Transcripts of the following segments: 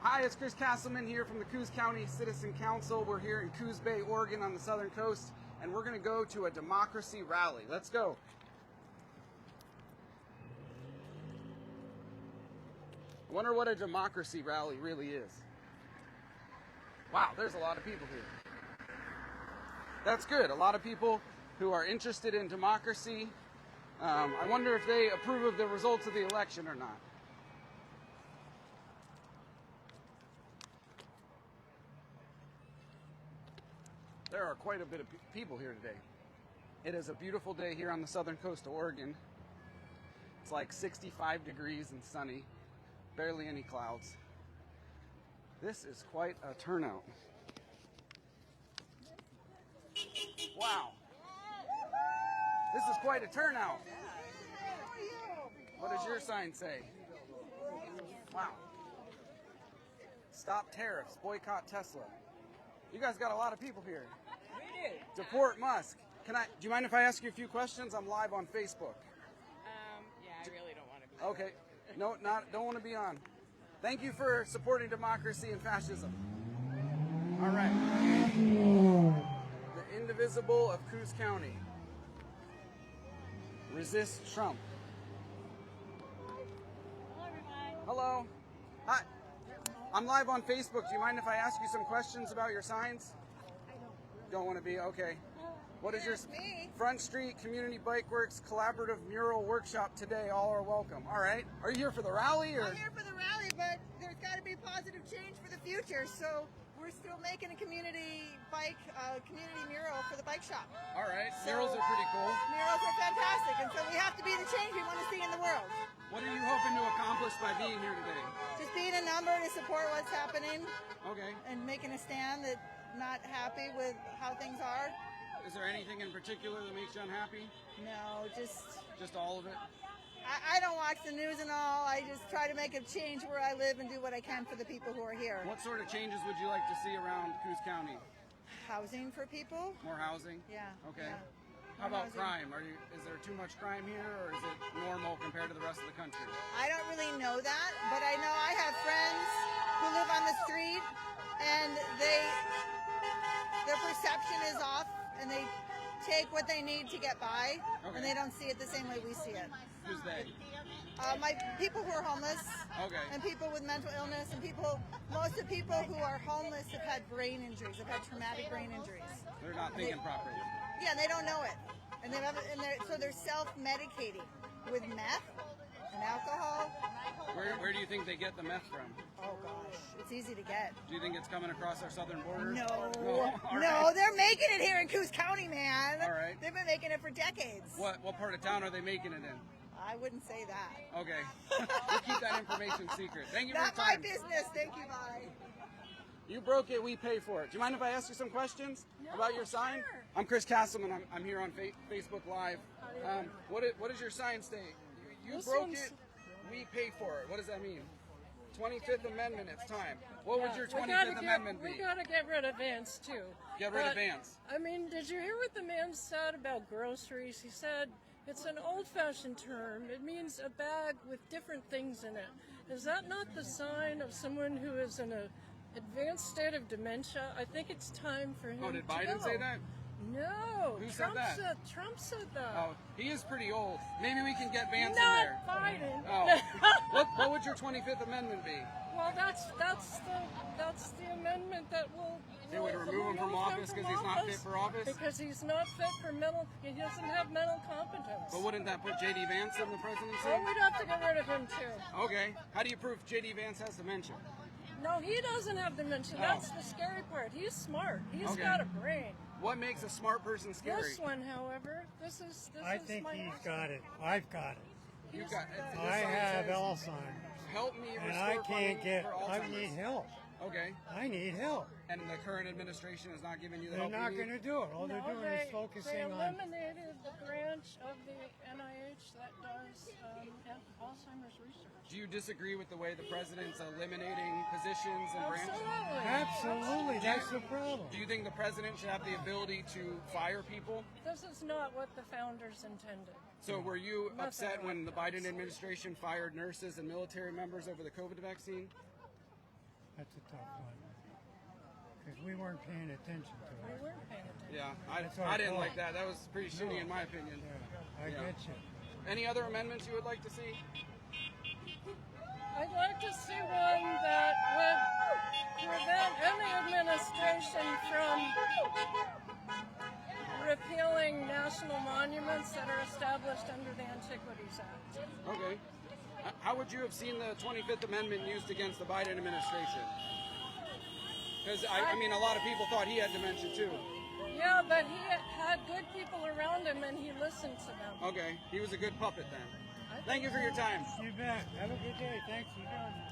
Hi, it's Chris Castleman here from the Coos County Citizen Council. We're here in Coos Bay, Oregon on the southern coast, and we're going to go to a democracy rally. Let's go. I wonder what a democracy rally really is. Wow, there's a lot of people here. That's good. A lot of people who are interested in democracy. I wonder if they approve of the results of the election or not. There are quite a bit of people here today. It is a beautiful day here on the southern coast of Oregon. It's like 65 degrees and sunny, barely any clouds. This is quite a turnout. Wow. This is quite a turnout. What does your sign say? Wow. Stop tariffs, boycott Tesla. You guys got a lot of people here. We do. Deport Musk. Do you mind if I ask you a few questions? I'm live on Facebook. Yeah, I really don't want to be. Okay. No, don't want to be on. Thank you for supporting democracy and fascism. All right. The indivisible of Coos County. Resist Trump. Hello, everybody. Hello. Hi. I'm live on Facebook. Do you mind if I ask you some questions about your signs? Don't want to be? Okay. What is your Front Street Community Bike Works Collaborative Mural Workshop today? All are welcome. All right. Are you here for the rally? Or? I'm here for the rally, but there's got to be positive change for the future. So we're still making a community mural for the bike shop. All right. So, murals are pretty cool. Murals are fantastic, and so we have to be the change we want to see in the world. What are you hoping to accomplish by being here today? Just being a number to support what's happening. Okay. And making a stand that not happy with how things are. Is there anything in particular that makes you unhappy? No, just all of it? I don't watch the news and all. I just try to make a change where I live and do what I can for the people who are here. What sort of changes would you like to see around Coos County? Housing for people. More housing? Yeah. Okay. Yeah. How about crime? Is there too much crime here, or is it normal compared to the rest of the country? I don't really know that, but I know I have friends who live on the street, and their perception is off, and they take what they need to get by, and they don't see it the same way we see it. Who's they? My people who are homeless, And and people with mental illness, and most of the people who are homeless have had brain injuries, have had traumatic brain injuries. They're not thinking properly. Yeah, they don't know it, so they're self-medicating with meth and alcohol. Where do you think they get the meth from? Oh gosh, it's easy to get. Do you think it's coming across our southern border? No, Right. they're making it here in Coos County, man. All right. They've been making it for decades. What part of town are they making it in? I wouldn't say that. Okay. We'll keep that information secret. Thank you for your Not time. my business. Thank you, bye. You broke it, we pay for it. Do you mind if I ask you some questions about your sign? Sure. I'm Chris Castleman. I'm here on Facebook Live. What does your sign state? You broke it, we pay for it. What does that mean? 25th Amendment, it's time. What would your 25th Amendment be? We gotta get rid of Vance too. Get rid of Vance. I mean, did you hear what the man said about groceries? He said it's an old-fashioned term. It means a bag with different things in it. Is that not the sign of someone who is in an advanced state of dementia? I think it's time for him to go. Oh, did Biden say that? No. Who said that? Trump said that. Oh, he is pretty old. Maybe we can get Vance in there. Not Biden. Oh. What would your 25th Amendment be? Well, that's the amendment that will. They would remove him from office because he's not fit for office? Because he's not fit for he doesn't have mental competence. But wouldn't that put J.D. Vance in the presidency? Oh, we'd have to get rid of him too. Okay. How do you prove J.D. Vance has dementia? No, he doesn't have dementia. That's the scary part. He's smart. He's got a brain. What makes a smart person scary? This one, however, I think he's got it. I've got it. You've got it. I have Alzheimer's. Help me And restore I can't funding for I Alzheimer's. need help. Okay. I need help. And the current administration is not giving you the They're help not you going need? to do it. All they're doing is they focusing on. eliminated the branch of the NIH that does Alzheimer's research. Do you disagree with the way the president's eliminating positions and branches? Absolutely, that's the problem. Do you think the president should have the ability to fire people? This is not what the founders intended. So were you Nothing upset like when the Biden administration fired nurses and military members over the COVID vaccine? That's a tough one. Because we weren't paying attention to We it. weren't paying attention. Yeah, That's our I didn't fault. like that. That was pretty shitty in my opinion. Yeah, I Yeah. get you. Any other amendments you would like to see? I'd like to see one that would prevent any administration from repealing national monuments that are established under the Antiquities Act. Okay. How would you have seen the 25th Amendment used against the Biden administration? Because, I mean, a lot of people thought he had dementia too. Yeah, but he had good people around him and he listened to them. Okay. He was a good puppet then. Thank you for your time. You bet. Have a good day. Thanks for joining.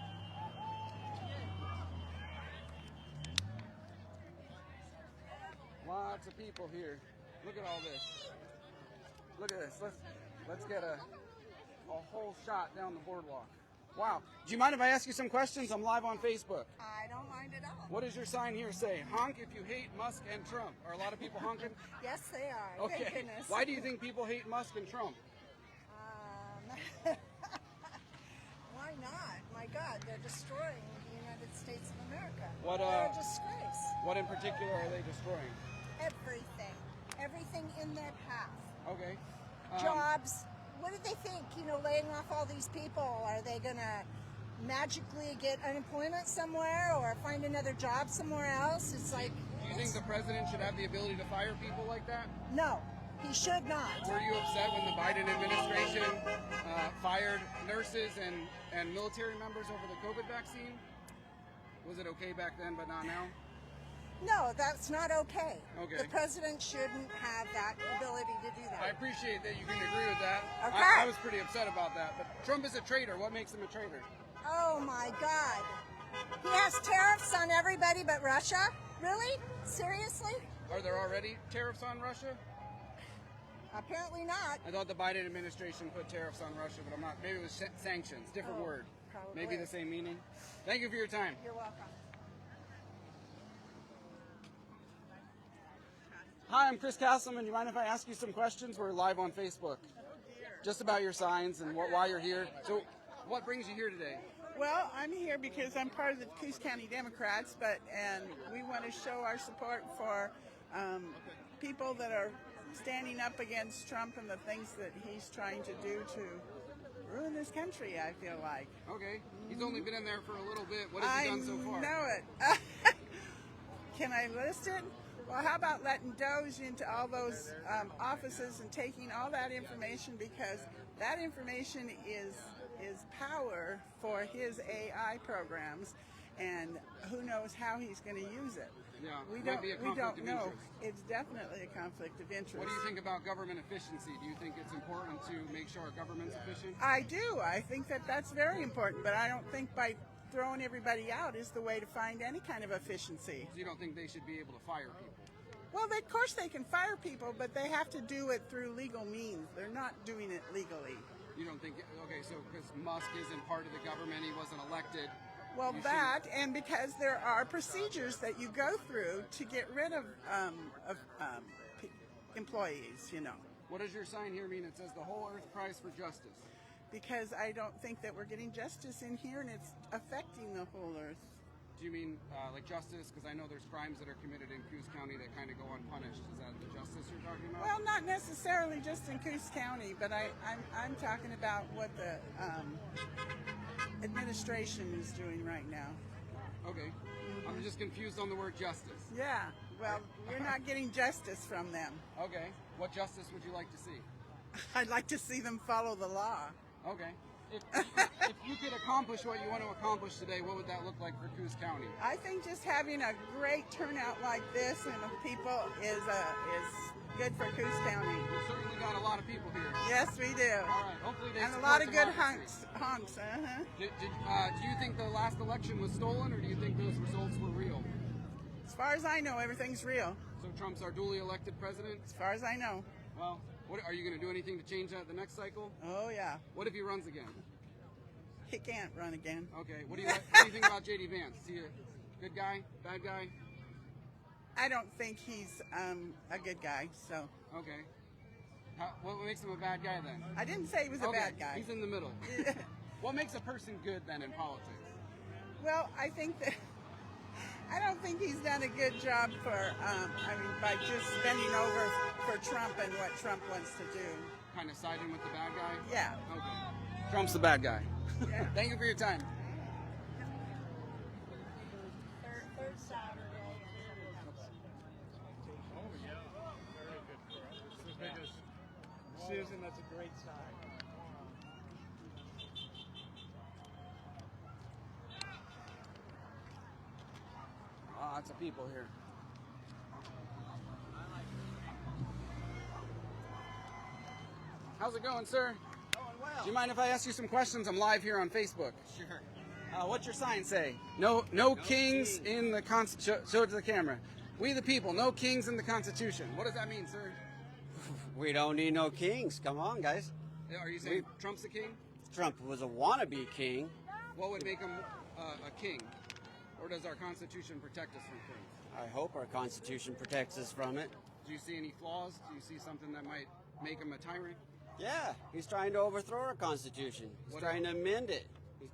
Lots of people here. Look at all this. Look at this. Let's get a whole shot down the boardwalk. Wow. Do you mind if I ask you some questions? I'm live on Facebook. I don't mind at all. What does your sign here say? Honk if you hate Musk and Trump. Are a lot of people honking? Yes, they are. Okay. Thank goodness. Why do you think people hate Musk and Trump? Why not? My God, they're destroying the United States of America. What, they're a disgrace. What in particular are they destroying? Everything. Everything in their path. Okay. Jobs. What do they think? You know, laying off all these people. Are they going to magically get unemployment somewhere or find another job somewhere else? It's like... Do you think the president should have the ability to fire people like that? No, he should not. Were you upset when the Biden administration fired nurses and military members over the COVID vaccine? Was it okay back then, but not now? No, that's not okay. Okay. The president shouldn't have that ability to do I that. appreciate that you can agree with that. Okay. I was pretty upset about that. But Trump is a traitor. What makes him a traitor? Oh my God. He has tariffs on everybody but Russia? Really? Seriously? Are there already tariffs on Russia? Apparently not. I thought the Biden administration put tariffs on Russia, but I'm not. Maybe it was sanctions. Different Oh, word. probably. Maybe the same meaning. Thank you for your time. You're welcome. Hi, I'm Chris Castleman. Do you mind if I ask you some questions? We're live on Facebook. Just about your signs and why you're here. So, what brings you here today? Well, I'm here because I'm part of the Coos County Democrats, and we want to show our support for people that are standing up against Trump and the things that he's trying to do to ruin this country, I feel like. Okay. He's only been in there for a little bit. What has he done so far? I know it. Can I list it? Well, how about letting Doge into all those offices and taking all that information, because that information is power for his AI programs, and who knows how he's going to use it. Yeah, We might don't, be a we conflict don't of know. interest. It's definitely a conflict of interest. What do you think about government efficiency? Do you think it's important to make sure our government's efficient? I do. I think that that's very important, but I don't think by throwing everybody out is the way to find any kind of efficiency. So you don't think they should be able to fire people? Well, of course they can fire people, but they have to do it through legal means. They're not doing it legally. You don't think, okay, so because Musk isn't part of the government, he wasn't elected. Well, you that, and because there are procedures that you go through to get rid of employees, you know. What does your sign here mean? It says the whole earth cries for justice. Because I don't think that we're getting justice in here, and it's affecting the whole earth. Do you mean like justice? Because I know there's crimes that are committed in Coos County that kind of go unpunished. Is that the justice you're talking about? Well, not necessarily just in Coos County, but I'm talking about what the administration is doing right now. Okay. I'm just confused on the word justice. Yeah, well, we're not getting justice from them. Okay. What justice would you like to see? I'd like to see them follow the law. Okay. If you could accomplish what you want to accomplish today, what would that look like for Coos County? I think just having a great turnout like this and of people is good for Coos County. We've certainly got a lot of people here. Yes, we do. All right. Hopefully they And a support lot of good democracy. honks. Do you think the last election was stolen, or do you think those results were real? As far as I know, everything's real. So Trump's our duly elected president? As far as I know. Well, what, are you going to do anything to change that the next cycle? Oh, yeah. What if he runs again? He can't run again. Okay. What do you think about J.D. Vance? Is he a good guy? Bad guy? I don't think he's a good guy, so. Okay. What makes him a bad guy then? I didn't say he was a Okay, bad guy. He's in the middle. What makes a person good then in politics? Well, I think that I don't think he's done a good job by just bending over for Trump and what Trump wants to do. Kind of siding with the bad guy? Yeah. Okay. Trump's the bad guy. Yeah. Thank you for your time. Third Saturday. Oh, yeah. Very good for us. It's the biggest season. That's a great sign. Lots of people here. How's it going, sir? Going well. Do you mind if I ask you some questions? I'm live here on Facebook. Sure. What's your sign say? No kings in the show it to the camera. We the people, no kings in the Constitution. What does that mean, sir? We don't need no kings. Come on, guys. Are you saying Trump's a king? Trump was a wannabe king. What would make him a king? Or does our Constitution protect us from things? I hope our Constitution protects us from it. Do you see any flaws? Do you see something that might make him a tyrant? Yeah, he's trying to overthrow our Constitution. He's trying to amend it.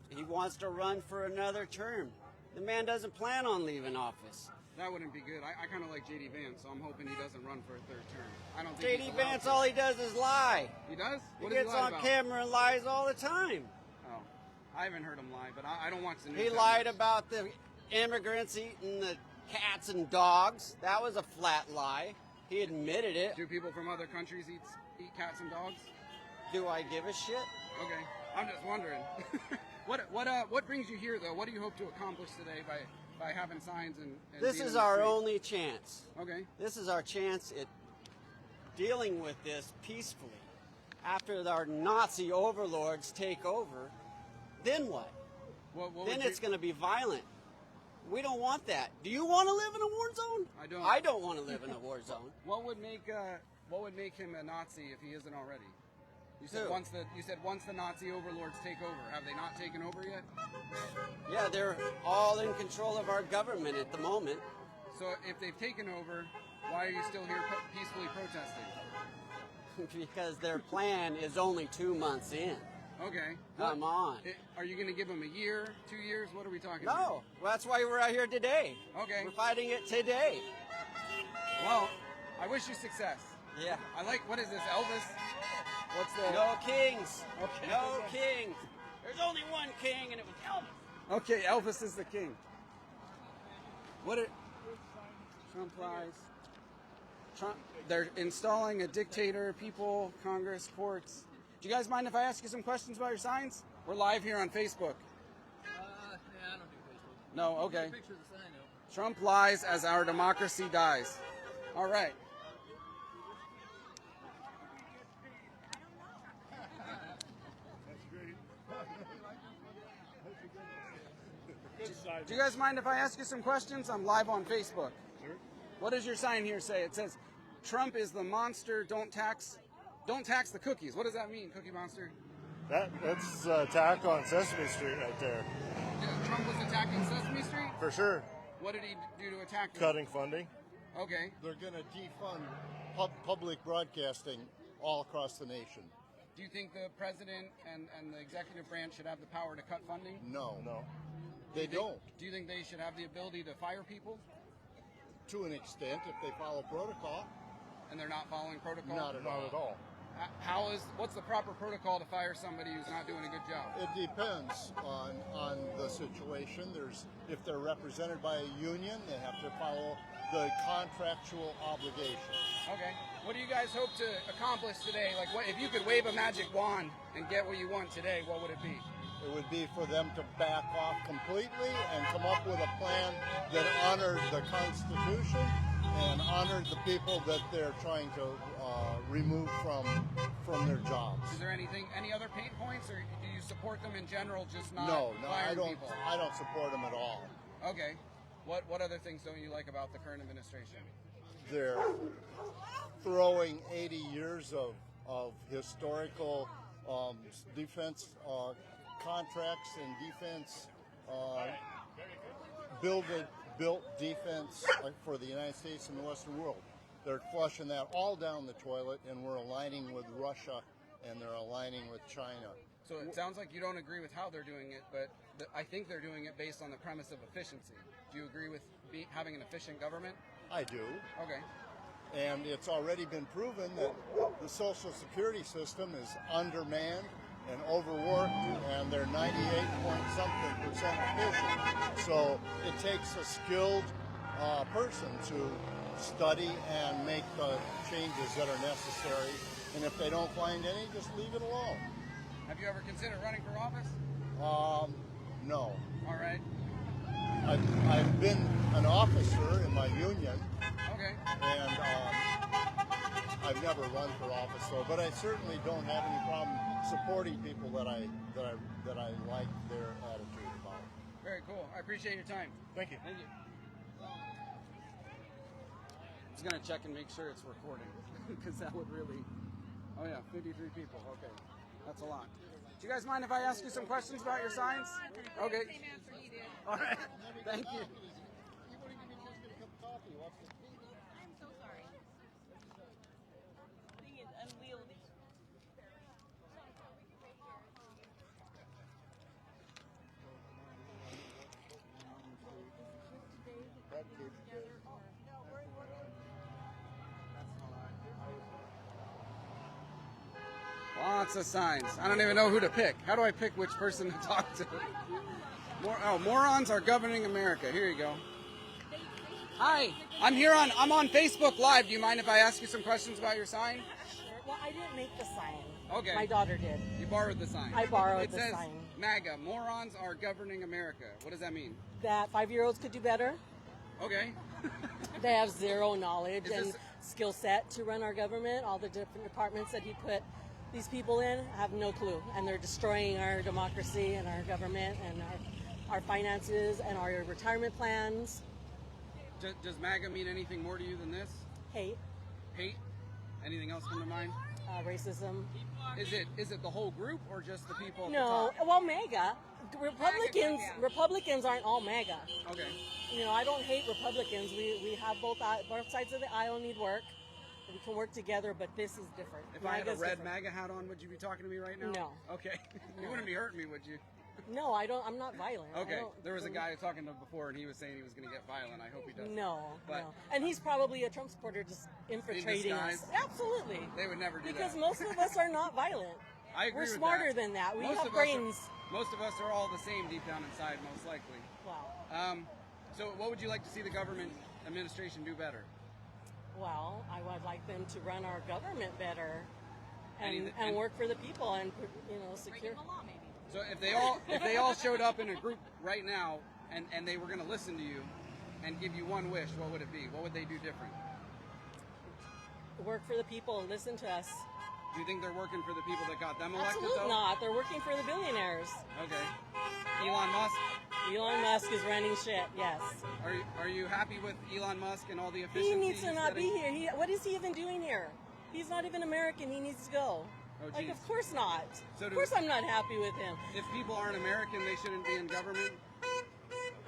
He wants to run for another term. The man doesn't plan on leaving office. That wouldn't be good. I kind of like J.D. Vance, so I'm hoping he doesn't run for a third term. I don't think J.D. Vance, all he does is lie. He does? He What does gets lie on about? camera and lies all the time. Oh, I haven't heard him lie, but I don't watch the news. He that lied much. about the immigrants eating the cats and dogs. That was a flat lie. He admitted it. Do people from other countries eat cats and dogs? Do I give a shit? Okay, I'm just wondering. What brings you here, though? What do you hope to accomplish today by having signs and This being is in the our street? only chance. Okay. This is our chance at dealing with this peacefully. After our Nazi overlords take over, then what? What Then would it's going to be violent. We don't want that. Do you want to live in a war zone? I don't. I don't want to live in a war zone. What would make him a Nazi if he isn't already? You said Who? once the Nazi overlords take over. Have they not taken over yet? Yeah, they're all in control of our government at the moment. So if they've taken over, why are you still here peacefully protesting? Because their plan is only 2 months in. Okay. Come on. Are you going to give them a year, 2 years? What are we talking No, about? well, that's why we're out here today. Okay. We're fighting it today. Well, I wish you success. Yeah. I like, what is this, Elvis? What's the... No kings. Okay. No kings. There's only one king, and it was Elvis. Okay, Elvis is the king. Trump lies. Trump, they're installing a dictator, people, Congress, courts. Do you guys mind if I ask you some questions about your signs? We're live here on Facebook. Yeah, I don't do Facebook. No, okay. Picture of the sign, though. Trump lies as our democracy dies. All right. Do you guys mind if I ask you some questions? I'm live on Facebook. Sure. What does your sign here say? It says, Trump is the monster, don't tax the cookies. What does that mean, Cookie Monster? That's attack on Sesame Street right there. Trump was attacking Sesame Street? For sure. What did he do to attack them? Cutting funding. Okay. They're going to defund public broadcasting all across the nation. Do you think the president and the executive branch should have the power to cut funding? No. No. They don't. Do you think they should have the ability to fire people? To an extent, if they follow protocol. And they're not following protocol? Not at all. What's the proper protocol to fire somebody who's not doing a good job? It depends on the situation. If they're represented by a union, they have to follow the contractual obligation. Okay. What do you guys hope to accomplish today? Like, if you could wave a magic wand and get what you want today, what would it be? It would be for them to back off completely and come up with a plan that honored the Constitution and honored the people that they're trying to remove from their jobs. Is there any other pain points, or do you support them in general, just not No, firing I don't. people? I don't support them at all. Okay. What other things don't you like about the current administration? They're throwing 80 years of historical defense contracts and defense built defense for the United States and the Western world. They're flushing that all down the toilet, and we're aligning with Russia, and they're aligning with China. So it sounds like you don't agree with how they're doing it, but I think they're doing it based on the premise of efficiency. Do you agree with having an efficient government? I do. Okay. And it's already been proven that the Social Security system is undermanned and overworked, and they're 98-point-something% efficient. So it takes a skilled person to study and make the changes that are necessary. And if they don't find any, just leave it alone. Have you ever considered running for office? No. All right. I've been an officer in my union. Okay. And I've never run for office, though. But I certainly don't have any problem supporting people that I like their attitude about. Very cool. I appreciate your time. Thank you. Thank you. I'm just gonna check and make sure it's recording, because that would really. Oh yeah, 53 people. Okay, that's a lot. Do you guys mind if I ask you some questions about your signs? Okay. Same answer he did. All right. Thank you. I'm so sorry. Thing is unwieldy. Lots of signs. I don't even know who to pick. How do I pick which person to talk to? Morons are governing America. Here you go. Hi, I'm on Facebook Live. Do you mind if I ask you some questions about your sign? Sure. Well, I didn't make the sign. Okay. My daughter did. You borrowed the sign. I borrowed the sign. It says MAGA, morons are governing America. What does that mean? That 5-year-olds could do better. Okay. They have zero knowledge Is and this- skill set to run our government. All the different departments that he put these people in have no clue, and they're destroying our democracy and our government and our finances and our retirement plans. Does MAGA mean anything more to you than this? Hate, Hate? Anything else come to mind? racism. Is it the whole group or just the people at No, the top? well, MAGA. Republicans aren't all MAGA. Okay. You know, I don't hate Republicans. We have both sides of the aisle need work. We can work together, but this is different. If I had a MAGA's red different. MAGA hat on, would you be talking to me right now? No. Okay. You wouldn't be hurting me, would you? No, I don't. I'm not violent. Okay. There was a guy talking to before, and he was saying he was going to get violent. I hope he doesn't. No, But no. And he's probably a Trump supporter just infiltrating us. disguise? Absolutely. they would never do Because that. most of us are not violent. I agree We're with smarter that. than that. We Most have of us brains. Most of us are all the same deep down inside, most likely. Wow. So what would you like to see the government administration do better? Well, I would like them to run our government better and And- work for the people and secure. Breaking the law, maybe. So if they all showed up in a group right now and they were going to listen to you and give you one wish, what would it be? What would they do different? Work for the people and listen to us. Do you think they're working for the people that got them elected, Absolutely though? not. They're working for the billionaires. Okay. Elon Musk. Elon Musk is running shit. Yes. Are you happy with Elon Musk and all the He efficiencies? needs to he's not be setting? here. What is he even doing here? He's not even American. He needs to go. Oh, Like, geez. of course not. So Of course I'm not happy with him. If people aren't American, they shouldn't be in government?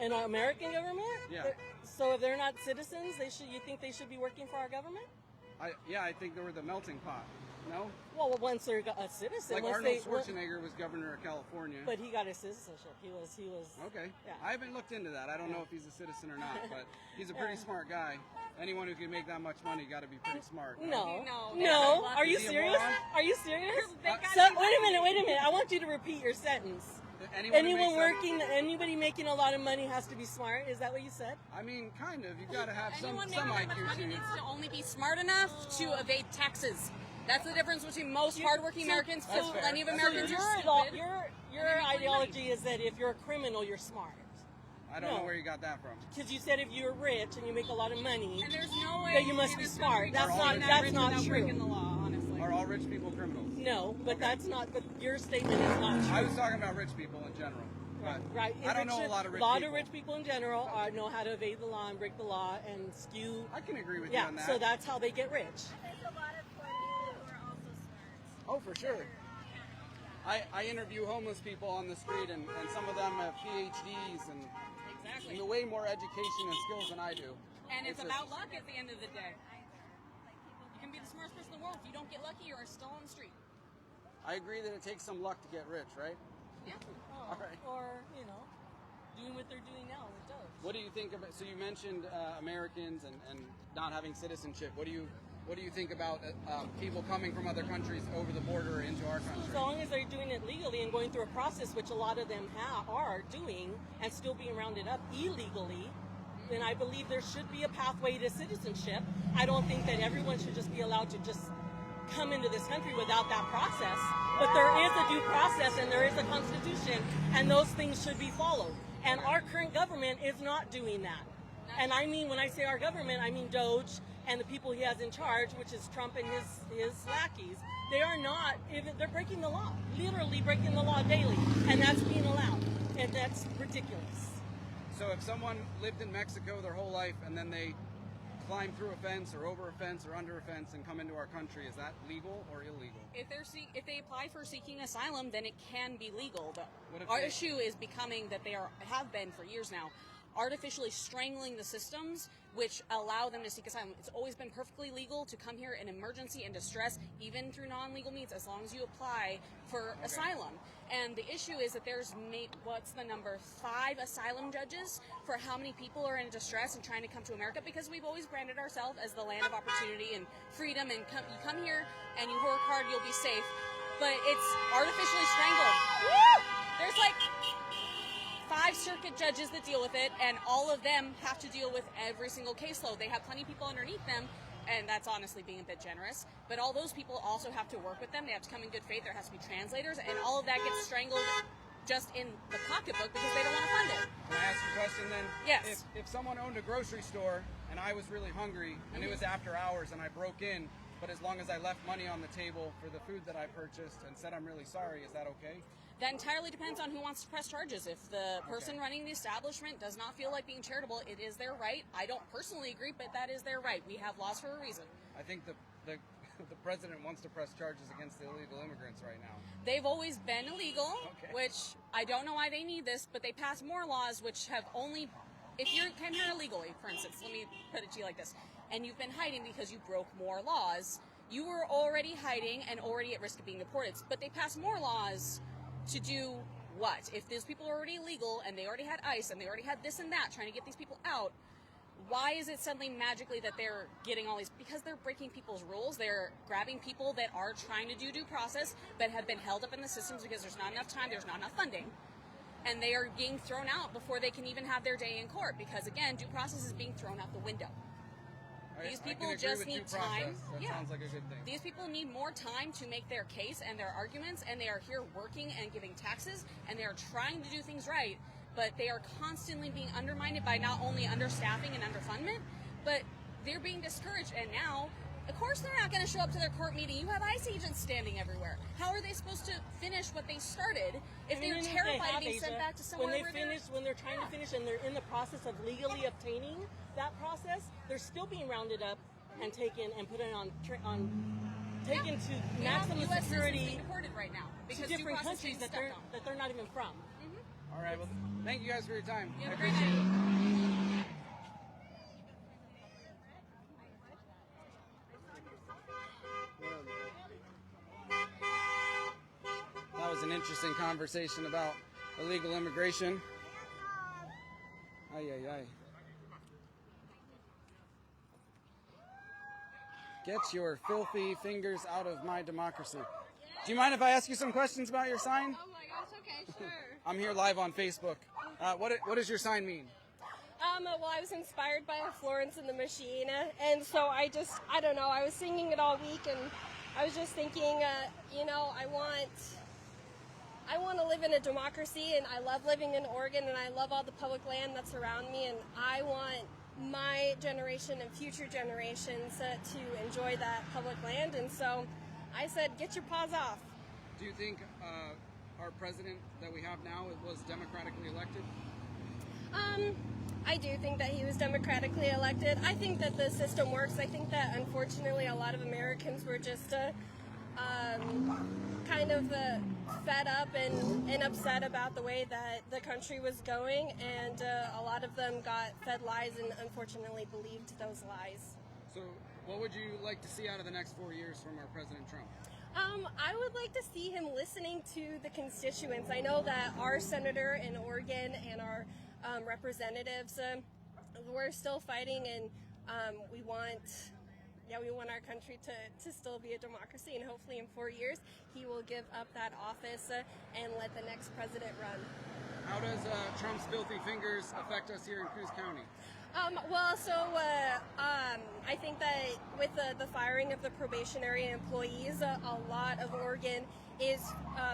In our American government? Yeah. So if they're not citizens, you think they should be working for our government? I think they were the melting pot. No? Well, once they're a citizen, Like once Arnold they, Schwarzenegger was governor of California. but he got his citizenship. He was. Okay. Yeah. I haven't looked into that. I don't know if he's a citizen or not, but he's a pretty smart guy. Anyone who can make that much money got to be pretty smart. right? No. Are you Is he a serious? moron? Are you serious? So- Wait a minute. I want you to repeat your sentence. Anyone who makes Anybody making a lot of money has to be smart. Is that what you said? I mean, kind of. You've got to have some Anyone making that much IQ money to you. needs to only be smart enough to evade taxes. That's the difference between most hardworking Americans. That's fair. Plenty of That's Americans your are stupid. your ideology is that if you're a criminal, you're smart. I don't know where you got that from. Because you said if you're rich and you make a lot of money, And there's no way that you must in be this smart. country That's can not be that that's rich not without true. breaking the law, honestly. Are all rich people criminals? No, but that's not. But your statement is not true. I was talking about rich people in general. But Right. I don't know a lot of rich A lot people. of rich people in general know how to evade the law and break the law and skew. I can agree with Yeah, you on that. so that's how they get rich. There's a lot of poor people who are also smart. Oh, for sure. I interview homeless people on the street, and some of them have PhDs Exactly. and way more education and skills than I do. And it's just- about luck at the end of the day. You can be the smartest person in the world. If you don't get lucky, you're still on the street. I agree that it takes some luck to get rich, right? Yeah. All right. Or, you know, doing what they're doing now with Doge. What do you think about? So you mentioned Americans and not having citizenship. What do you think about people coming from other countries over the border into our country? So long as they're doing it legally and going through a process, which a lot of them are doing, and still being rounded up illegally, then I believe there should be a pathway to citizenship. I don't think that everyone should just be allowed to just come into this country without that process. But there is a due process and there is a constitution, and those things should be followed. And our current government is not doing that. And I mean, when I say our government, I mean Doge and the people he has in charge, which is Trump and his lackeys. They are not, they're breaking the law, literally breaking the law daily, and that's being allowed, and that's ridiculous. So if someone lived in Mexico their whole life and then they climb through a fence or over a fence or under a fence and come into our country, is that legal or illegal? If they apply for seeking asylum, then it can be legal. But What if our they- issue is becoming that have been for years now, artificially strangling the systems which allow them to seek asylum. It's always been perfectly legal to come here in emergency and distress, even through non-legal means, as long as you apply for asylum. And the issue is that there's, what's the number, 5 asylum judges for how many people are in distress and trying to come to America, because we've always branded ourselves as the land of opportunity and freedom, and you come here and you work hard, you'll be safe. But it's artificially strangled. Woo! There's like 5 circuit judges that deal with it, and all of them have to deal with every single caseload. They have plenty of people underneath them, and that's honestly being a bit generous. But all those people also have to work with them. They have to come in good faith. There has to be translators, and all of that gets strangled just in the pocketbook because they don't want to fund it. Can I ask you a question then? Yes. If someone owned a grocery store and I was really hungry and it was after hours and I broke in, but as long as I left money on the table for the food that I purchased and said I'm really sorry, is that okay? That entirely depends on who wants to press charges. If the person running the establishment does not feel like being charitable, it is their right. I don't personally agree, but that is their right. We have laws for a reason. I think the president wants to press charges against the illegal immigrants right now. They've always been illegal, Okay. which I don't know why they need this, but they passed more laws which have only, if you came here illegally, for instance, let me put it to you like this, and you've been hiding because you broke more laws, you were already hiding and already at risk of being deported. But they passed more laws to do what? If these people are already illegal and they already had ICE and they already had this and that trying to get these people out, why is it suddenly magically that they're getting all these? Because they're breaking people's rules. They're grabbing people that are trying to do due process but have been held up in the systems because there's not enough time, there's not enough funding. And they are being thrown out before they can even have their day in court because, again, due process is being thrown out the window. These people just need time. That sounds like a good thing. These people need more time to make their case and their arguments, and they are here working and giving taxes, and they are trying to do things right, but they are constantly being undermined by not only understaffing and underfundment, but they're being discouraged. And now, of course, they're not going to show up to their court meeting. You have ICE agents standing everywhere. How are they supposed to finish what they started if they're terrified of being sent back to somewhere when they're trying to finish and they're in the process of legally obtaining that process, they're still being rounded up and taken and put taken to maximum US security being deported right now to because different countries that they're not even from. All right, well, thank you guys for your time. You I have a great appreciate it. That was an interesting conversation about illegal immigration. Ay, ay, ay. Get your filthy fingers out of my democracy. Do you mind if I ask you some questions about your sign? Oh my gosh, okay, sure. I'm here live on Facebook. What does your sign mean? Well, I was inspired by Florence and the Machine, and so I don't know, I was singing it all week, and I was just thinking, I want to live in a democracy, and I love living in Oregon, and I love all the public land that's around me, and I want my generation and future generations to enjoy that public land, and so I said, get your paws off. Do you think our president that we have now was democratically elected? I do think that he was democratically elected. I think that the system works. I think that unfortunately a lot of Americans were just kind of fed up and upset about the way that the country was going, and a lot of them got fed lies and unfortunately believed those lies. So what would you like to see out of the next 4 years from our President Trump? I would like to see him listening to the constituents. I know that our senator in Oregon and our representatives, we're still fighting, and we want our country to still be a democracy, and hopefully in 4 years he will give up that office and let the next president run. How does Trump's filthy fingers affect us here in Coos County? I think that with the firing of the probationary employees, a lot of Oregon is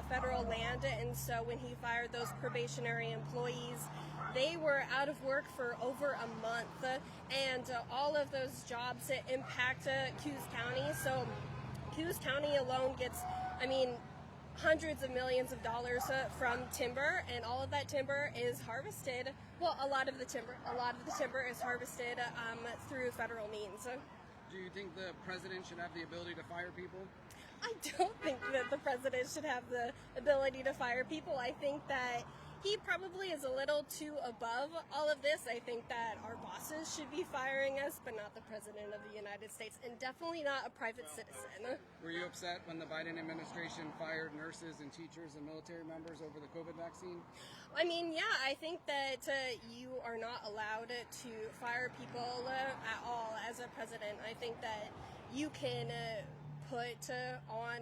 federal land, and so when he fired those probationary employees, they were out of work for over a month, and all of those jobs impact Coos County. So Coos County alone gets, hundreds of millions of dollars from timber, and all of that timber is harvested. Well, a lot of the timber is harvested through federal means. Do you think the president should have the ability to fire people? I don't think that the president should have the ability to fire people. I think that he probably is a little too above all of this. I think that our bosses should be firing us, but not the president of the United States, and definitely not a private citizen. Were you upset when the Biden administration fired nurses and teachers and military members over the COVID vaccine? I think that you are not allowed to fire people at all as a president. I think that you can put on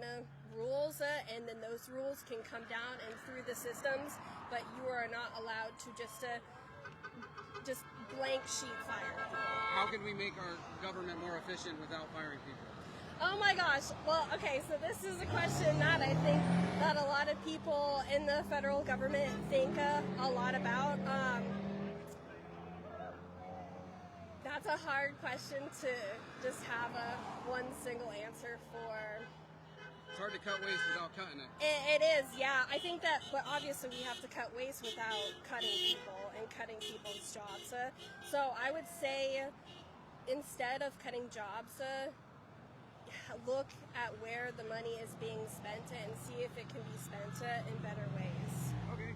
rules, and then those rules can come down and through the systems, but you are not allowed to just blank sheet fire. How can we make our government more efficient without firing people? Oh my gosh. Well, okay, so this is a question that I think that a lot of people in the federal government think a lot about. That's a hard question to just have one single answer for. It's hard to cut waste without cutting it. It is, yeah. I think that, but obviously we have to cut waste without cutting people and cutting people's jobs. So I would say instead of cutting jobs, look at where the money is being spent and see if it can be spent in better ways. Okay.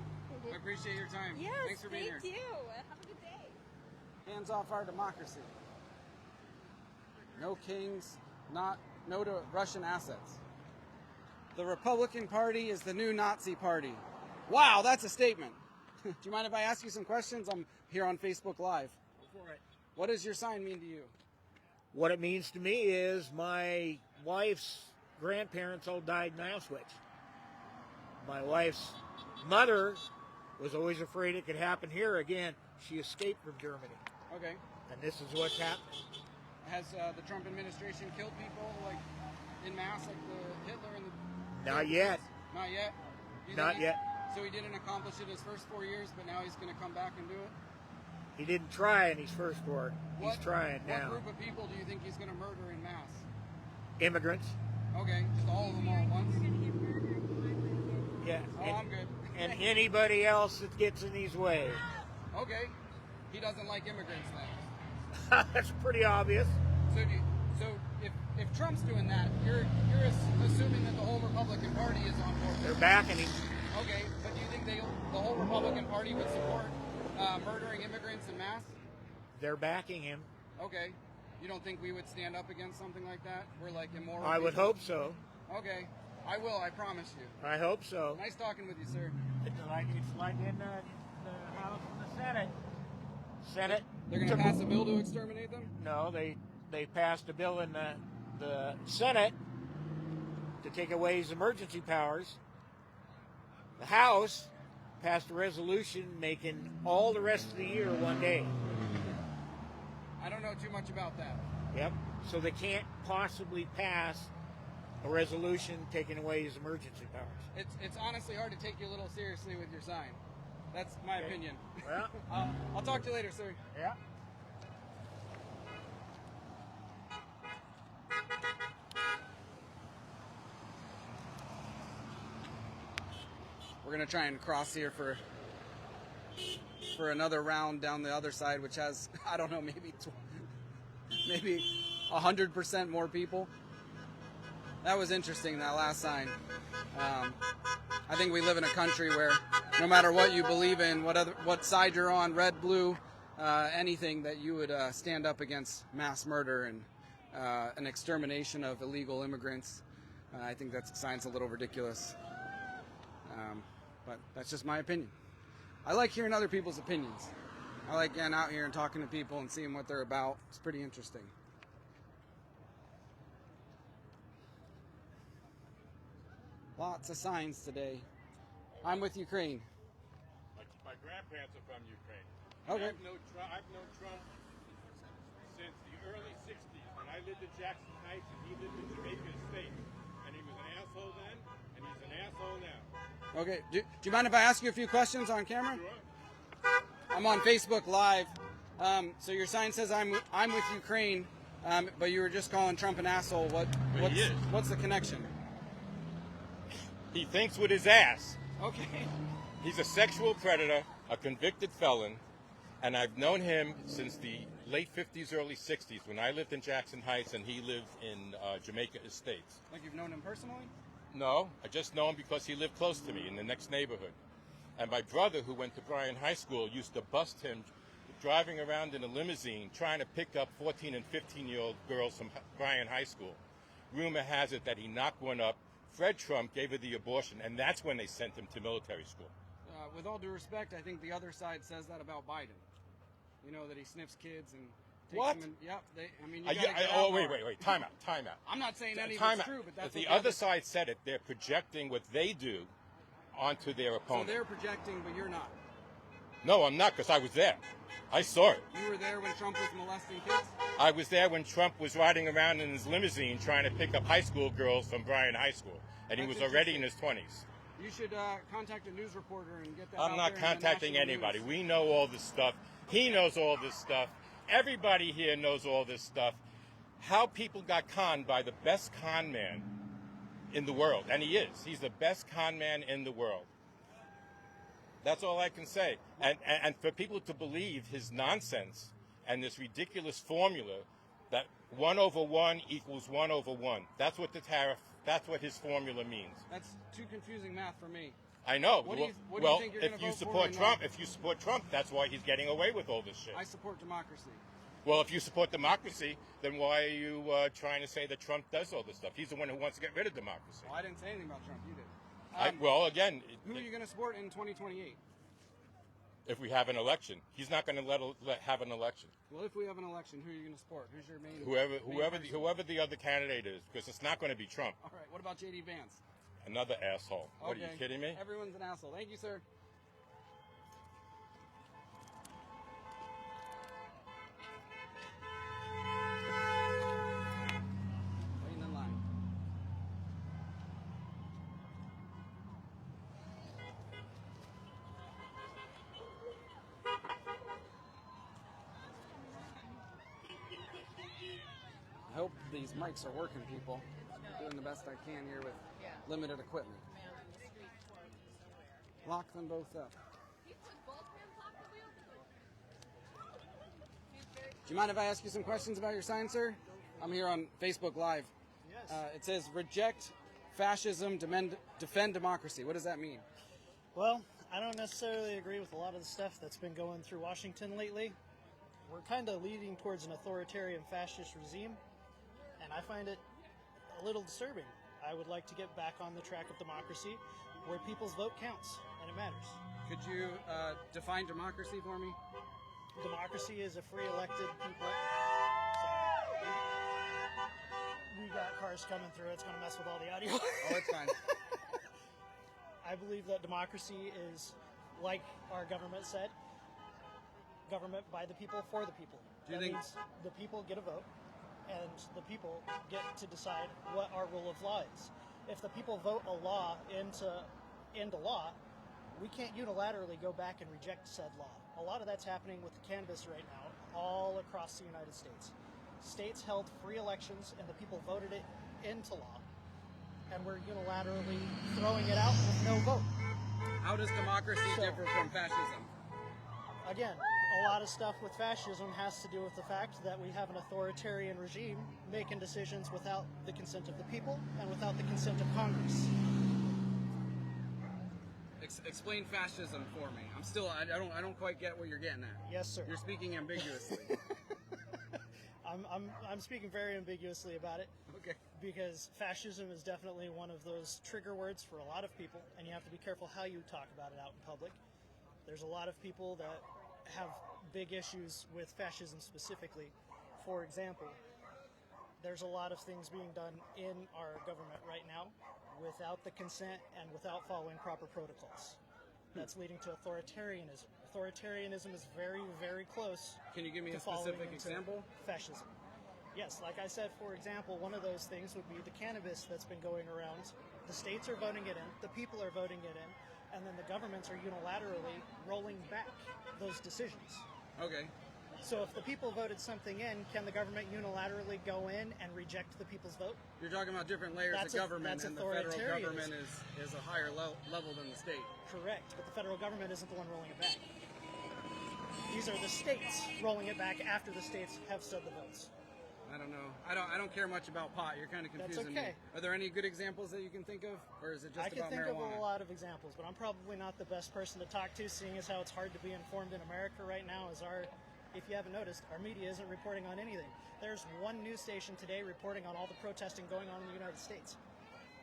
I appreciate your time. Yes, Thanks for being here. thank you. Have a good day. Hands off our democracy. No kings, no to Russian assets. The Republican Party is the new Nazi party. Wow, that's a statement. Do you mind if I ask you some questions? I'm here on Facebook Live. Go for it. What does your sign mean to you? What it means to me is my wife's grandparents all died in Auschwitz. My wife's mother was always afraid it could happen here again. She escaped from Germany. Okay. And this is what's happening. Has the Trump administration killed people like in mass like the Hitler and the... Not yet. Not yet? Not yet. So he didn't accomplish it his first 4 years, but now he's going to come back and do it? He didn't try in his first war. He's trying now. What group of people do you think he's going to murder in mass? Immigrants. Okay, just all of them all at once? Yeah. Oh, I'm good. And anybody else that gets in his way. Okay. He doesn't like immigrants then? That's pretty obvious. So if Trump's doing that, you're assuming that the whole Republican Party is on board. They're backing him. Okay, but do you think the whole Republican Party would support murdering immigrants en masse? They're backing him. Okay. You don't think we would stand up against something like that? We're like immoral. I would hope so. Okay. I will, I promise you. I hope so. Nice talking with you, sir. It's like in the House and the Senate. Senate. They're going to pass a bill to exterminate them? No, they passed a bill in the Senate to take away his emergency powers. The House passed a resolution making all the rest of the year 1 day. I don't know too much about that. Yep. So they can't possibly pass a resolution taking away his emergency powers. It's honestly hard to take you a little seriously with your sign. That's my opinion. Well, I'll talk to you later, sir. Yeah. We're gonna try and cross here for another round down the other side, which has, I don't know, maybe 100% more people. That was interesting, that last sign. I think we live in a country where no matter what you believe in, what side you're on, red, blue, anything, that you would stand up against mass murder and an extermination of illegal immigrants. I think that sign's a little ridiculous. But that's just my opinion. I like hearing other people's opinions. I like getting out here and talking to people and seeing what they're about. It's pretty interesting. Lots of signs today. I'm with Ukraine. My grandparents are from Ukraine. Okay. I've known Trump since the early 60s when I lived in Jackson Heights and he lived in Jamaica State. And he was an asshole then, and he's an asshole now. Okay. Do you mind if I ask you a few questions on camera? Sure. I'm on Facebook Live. So your sign says I'm with Ukraine, but you were just calling Trump an asshole. What's the connection? He thinks with his ass. Okay. He's a sexual predator, a convicted felon, and I've known him since the late 50s, early 60s when I lived in Jackson Heights and he lived in Jamaica Estates. Like you've known him personally? No, I just know him because he lived close to me in the next neighborhood. And my brother, who went to Bryan High School, used to bust him driving around in a limousine trying to pick up 14 and 15-year-old girls from Bryan High School. Rumor has it that he knocked one up. Fred Trump gave her the abortion, and that's when they sent him to military school. With all due respect, I think the other side says that about Biden. You know, that he sniffs kids and takes What? them in. Yep. You gotta get Oh, out wait. more. Time out. I'm not saying any of Time it's out. true, but that's If what the other side said it, they're projecting what they do onto their So opponent. they're projecting, but you're not. No, I'm not, because I was there. I saw it. You were there when Trump was molesting kids? I was there when Trump was riding around in his limousine trying to pick up high school girls from Bryan High School, and he That's was already in interesting. his 20s. You should contact a news reporter and get that I'm out not there in the contacting national anybody. news. We know all this stuff. He knows all this stuff. Everybody here knows all this stuff. How people got conned by the best con man in the world, and he is. He's the best con man in the world. That's all I can say. And for people to believe his nonsense and this ridiculous formula that 1/1 equals 1/1. That's what that's what his formula means. That's too confusing math for me. I know. What do you Well, think you're if gonna you vote for support in, Trump, that's why he's getting away with all this shit. I support democracy. Well, if you support democracy, then why are you trying to say that Trump does all this stuff? He's the one who wants to get rid of democracy. Well, I didn't say anything about Trump. You did. Well, again, Who are you going to support in 2028? if we have an election, he's not going to let have an election. Well, if we have an election, who are you going to support? Who's your main? Whoever the other candidate is, because it's not going to be Trump. All right. What about J.D. Vance? Another asshole. What, are you kidding me? Everyone's an asshole. Thank you, sir. Waiting in line. I hope these mics are working, people. I'm doing the best I can here with limited equipment. Lock them both up. Do you mind if I ask you some questions about your sign, sir? I'm here on Facebook Live. Yes. It says, reject fascism, defend democracy. What does that mean? Well, I don't necessarily agree with a lot of the stuff that's been going through Washington lately. We're kind of leading towards an authoritarian fascist regime, and I find it a little disturbing. I would like to get back on the track of democracy where people's vote counts and it matters. Could you define democracy for me? Democracy is a free elected people. We got cars coming through. It's going to mess with all the audio. Oh, it's fine. I believe that democracy is, like our government said, government by the people, for the people. Do you that think means the people get a vote, and the people get to decide what our rule of law is. If the people vote a law into law, we can't unilaterally go back and reject said law. A lot of that's happening with cannabis right now, all across the United States. States held free elections, and the people voted it into law, and we're unilaterally throwing it out with no vote. How does democracy differ from fascism? Again, a lot of stuff with fascism has to do with the fact that we have an authoritarian regime making decisions without the consent of the people and without the consent of Congress. Explain fascism for me. I don't quite get what you're getting at. Yes, sir. You're speaking ambiguously. I'm speaking very ambiguously about it. Okay. Because fascism is definitely one of those trigger words for a lot of people, and you have to be careful how you talk about it out in public. There's a lot of people that have big issues with fascism specifically. For example, there's a lot of things being done in our government right now without the consent and without following proper protocols. That's leading to authoritarianism. Authoritarianism is very, very close. Can you give me to a specific following into example? Fascism. Yes, like I said, for example, one of those things would be the cannabis that's been going around. The states are voting it in, the people are voting it in, and then the governments are unilaterally rolling back those decisions. Okay. So if the people voted something in, can the government unilaterally go in and reject the people's vote? You're talking about different layers of government, and the federal government is a higher level than the state. Correct, but the federal government isn't the one rolling it back. These are the states rolling it back after the states have said the votes. I don't know. I don't care much about pot. You're kind of confusing okay. me. Are there any good examples that you can think of, or is it just I about can think marijuana? of a lot of examples, but I'm probably not the best person to talk to, seeing as how it's hard to be informed in America right now. If you haven't noticed, our media isn't reporting on anything. There's one news station today reporting on all the protesting going on in the United States.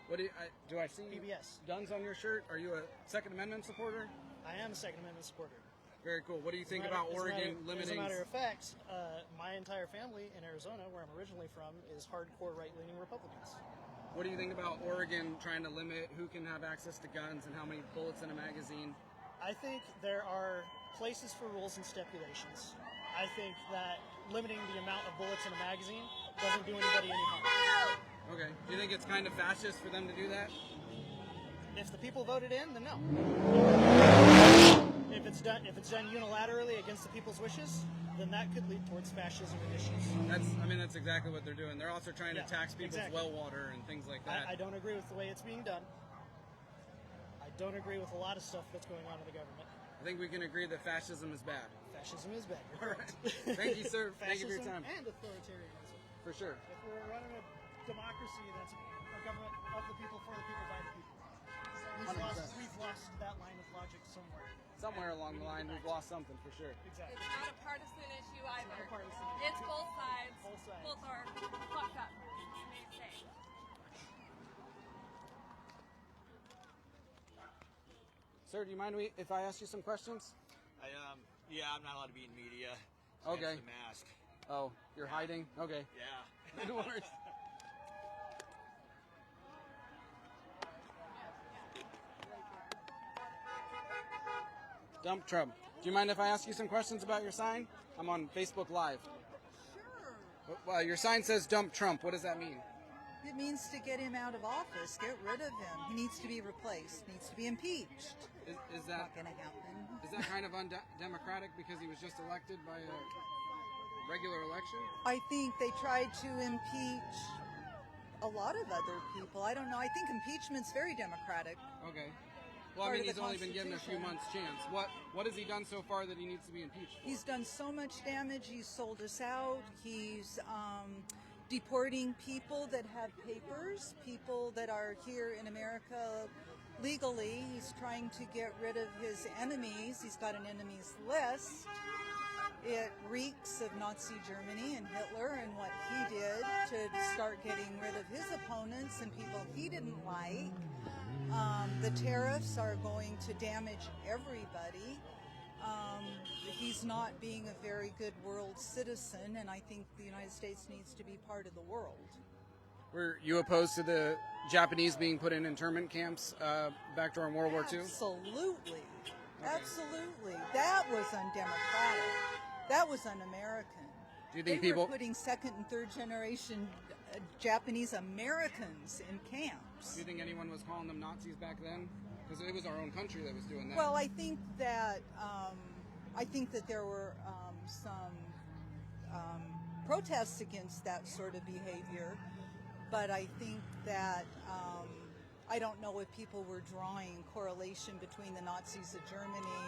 What do I see? PBS. Guns on your shirt? Are you a Second Amendment supporter? I am a Second Amendment supporter. Very cool. What do you think about Oregon limiting? As a matter of fact, my entire family in Arizona, where I'm originally from, is hardcore right-leaning Republicans. What do you think about Oregon trying to limit who can have access to guns and how many bullets in a magazine? I think there are places for rules and stipulations. I think that limiting the amount of bullets in a magazine doesn't do anybody any harm. Okay. Do you think it's kind of fascist for them to do that? If the people voted in, then no. If it's done unilaterally against the people's wishes, then that could lead towards fascism and issues. That's exactly what they're doing. They're also trying to tax people's well water and things like that. I don't agree with the way it's being done. I don't agree with a lot of stuff that's going on in the government. I think we can agree that fascism is bad. Fascism is bad. All right. Thank you, sir. Thank you for your time. And authoritarianism. For sure. If we're running a democracy that's a government of the people, for the people, by the people. We've lost that line of logic somewhere. Somewhere along the line, we've lost something for sure. Exactly. It's not a partisan issue either. It's not a partisan issue. It's both sides. Both sides. Both are fucked up. They say. Sir, do you mind if I ask you some questions? Yeah, I'm not allowed to be in media. Okay. The mask. Oh, you're hiding? Okay. Yeah. No worries. Dump Trump. Do you mind if I ask you some questions about your sign? I'm on Facebook Live. Sure. Well, your sign says dump Trump. What does that mean? It means to get him out of office, get rid of him. He needs to be replaced, needs to be impeached. Is that not going to happen? Is that kind of undemocratic because he was just elected by a regular election? I think they tried to impeach a lot of other people. I don't know. I think impeachment's very democratic. Okay. Well, I mean, he's only been given a few months' chance. What has he done so far that he needs to be impeached for? He's done so much damage. He's sold us out. He's deporting people that have papers, people that are here in America legally. He's trying to get rid of his enemies. He's got an enemies list. It reeks of Nazi Germany and Hitler and what he did to start getting rid of his opponents and people he didn't like. The tariffs are going to damage everybody. He's not being a very good world citizen, and I think the United States needs to be part of the world. Were you opposed to the Japanese being put in internment camps back during World War II? Absolutely. Okay. Absolutely. That was undemocratic. That was un-American. Do you think they were putting second and third generation Japanese Americans in camps. Do you think anyone was calling them Nazis back then? Because it was our own country that was doing that. Well, I think that there were some protests against that sort of behavior, but I think that I don't know if people were drawing correlation between the Nazis of Germany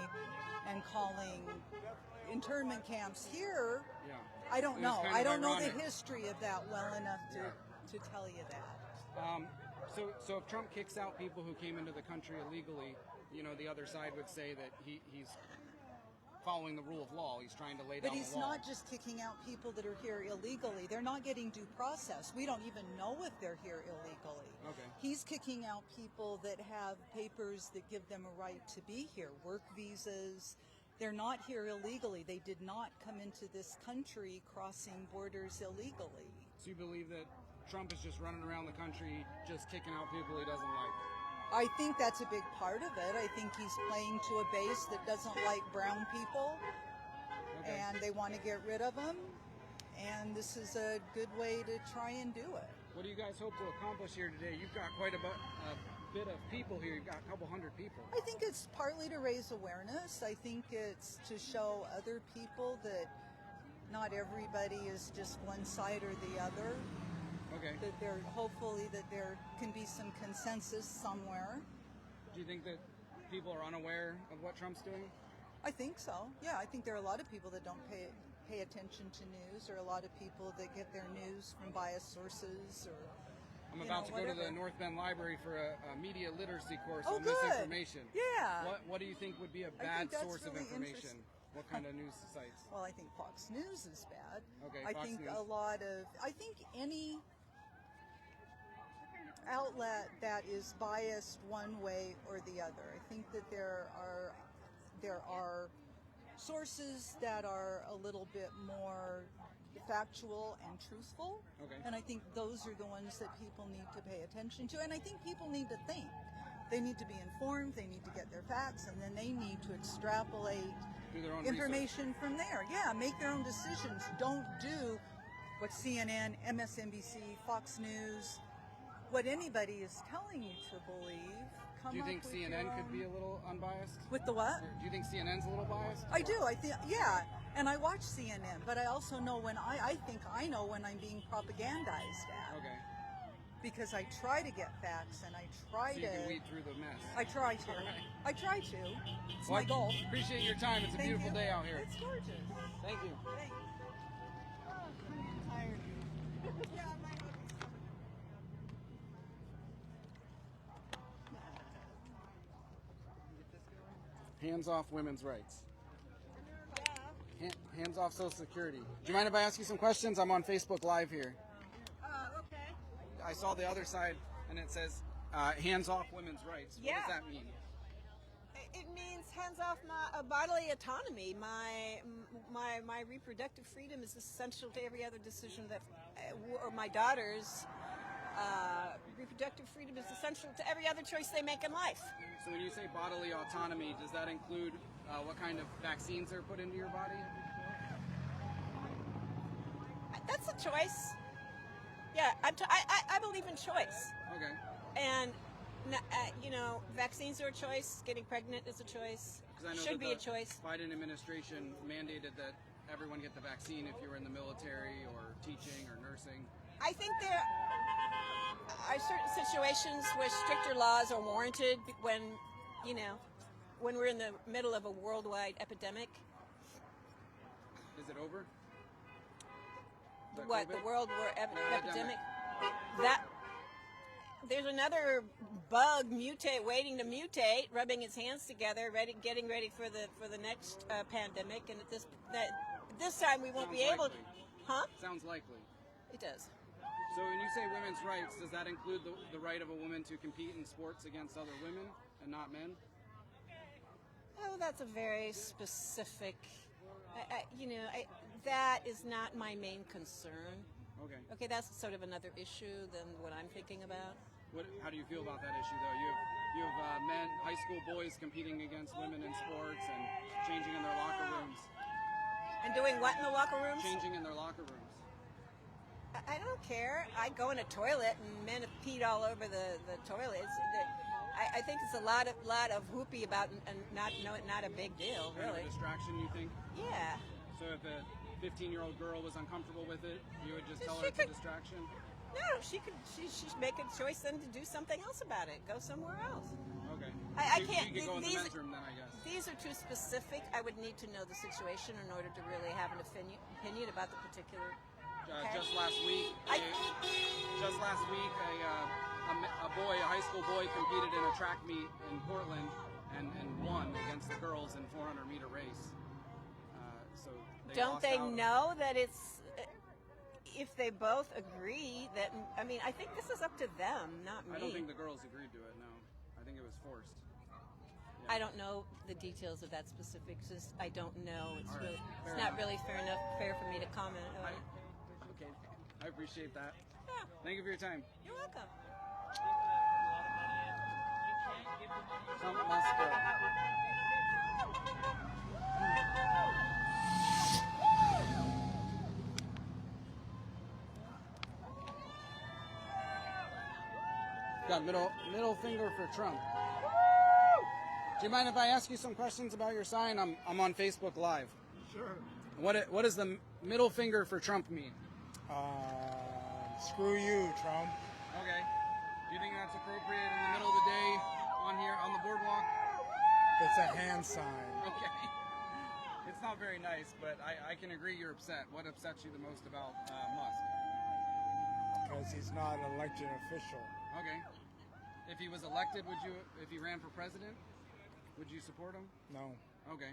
and calling internment camps here. Yeah. I don't know. Kind of I don't know ironic. the history of that well enough to tell you that. So if Trump kicks out people who came into the country illegally, you know, the other side would say that he's following the rule of law. He's trying to lay But down he's the law. not just kicking out people that are here illegally. They're not getting due process. We don't even know if they're here illegally. Okay. He's kicking out people that have papers that give them a right to be here, work visas. They're not here illegally. They did not come into this country crossing borders illegally. So you believe that Trump is just running around the country just kicking out people he doesn't like? I think that's a big part of it. I think he's playing to a base that doesn't like brown people, and they want to get rid of them, and this is a good way to try and do it. What do you guys hope to accomplish here today? You've got quite a bit of people here. You've got a couple hundred people. I think it's partly to raise awareness. I think it's to show other people that not everybody is just one side or the other. Okay. That hopefully there can be some consensus somewhere. Do you think that people are unaware of what Trump's doing? I think so. Yeah, I think there are a lot of people that don't pay attention to news, or a lot of people that get their news from biased sources, or I'm about to go to the North Bend Library for a media literacy course on good. misinformation. Yeah. What do you think would be a bad source of information? What kind of news sites? Well, I think Fox News is bad. Okay, I Fox think News. I think any outlet that is biased one way or the other. I think that there are sources that are a little bit more factual and truthful. Okay. And I think those are the ones that people need to pay attention to. And I think people need to think. They need to be informed, they need to get their facts, and then they need to extrapolate Do their own information from there. Yeah, make their own decisions. Don't do what CNN, MSNBC, Fox News, what anybody is telling you to believe. Do you think CNN could be a little unbiased? With the what? Do you think CNN's a little biased? I do. I think, yeah. And I watch CNN, but I also know when I think I know when I'm being propagandized at. Okay. Because I try to get facts and I try So to. you can weed through the mess. I try to. I try to. It's my goal. Appreciate your time. It's a Thank beautiful you. day out here. It's gorgeous. Thank you. Thanks. Tired. Yeah, Hands off women's rights. Hands off Social Security. Do you mind if I ask you some questions? I'm on Facebook Live here. Okay. I saw the other side, and it says hands off women's rights. What does that mean? It means hands off my bodily autonomy. My reproductive freedom is essential to every other decision that, or my daughter's reproductive freedom is essential to every other choice they make in life. So when you say bodily autonomy, does that include what kind of vaccines are put into your body? That's a choice. Yeah, I believe in choice. Okay. And vaccines are a choice. Getting pregnant is a choice. I know Should be a the choice. Biden administration mandated that everyone get the vaccine if you were in the military or teaching or nursing. I think there are certain situations where stricter laws are warranted when we're in the middle of a worldwide epidemic. Is it over? What, the world war epidemic? That there's another bug waiting to mutate, rubbing its hands together, getting ready for the next pandemic. And at this time we won't be able. Huh? Sounds likely. It does. So when you say women's rights, does that include the right of a woman to compete in sports against other women and not men? Oh, that's a very specific. That is not my main concern. Okay. Okay, that's sort of another issue than what I'm thinking about. How do you feel about that issue, though? You have men, high school boys competing against women in sports and changing in their locker rooms. And doing what in the locker rooms? Changing in their locker rooms. I don't care. I go in a toilet and men have peed all over the toilets. I think it's a lot of whoopee about and not a big deal, really. Kind of a distraction, you think? Yeah. So if a 15-year-old girl was uncomfortable with it, you would just tell her it's a distraction? No, she'd make a choice then to do something else about it. Go somewhere else. Okay. I can't. You could go in the men's room then, I guess. These are too specific. I would need to know the situation in order to really have an opinion about the particular. Just last week, a high school boy, competed in a track meet in Portland and won against the girls in 400-meter race. Don't lost they out. know that it's, if they both agree that, I mean, I think this is up to them, not me. I don't think the girls agreed to it, no. I think it was forced. I don't know the details of that specifics. I don't know. It's All right. really, Fair it's not enough. really fair for me to comment on it. Okay. I appreciate that. Thank you for your time. You're welcome. Trump must go. Got middle finger for Trump. Do you mind if I ask you some questions about your sign? I'm on Facebook Live. Sure. What does the middle finger for Trump mean? Screw you, Trump. Okay. Do you think that's appropriate in the middle of the day on here on the boardwalk? It's a hand sign. Okay. It's not very nice, but I can agree you're upset. What upsets you the most about Musk? Because he's not an elected official. Okay. If he was elected, if he ran for president, would you support him? No. Okay.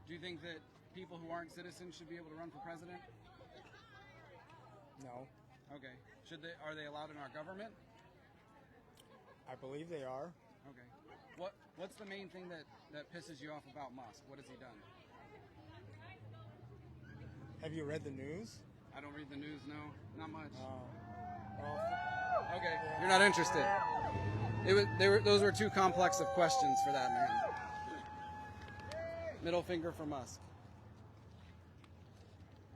Do you think that people who aren't citizens should be able to run for president? No. Okay. Are they allowed in our government? I believe they are. Okay. What's the main thing that pisses you off about Musk? What has he done? Have you read the news? I don't read the news, no. Not much. Well, Okay. You're not interested. Those were too complex of questions for that man. Middle finger for Musk.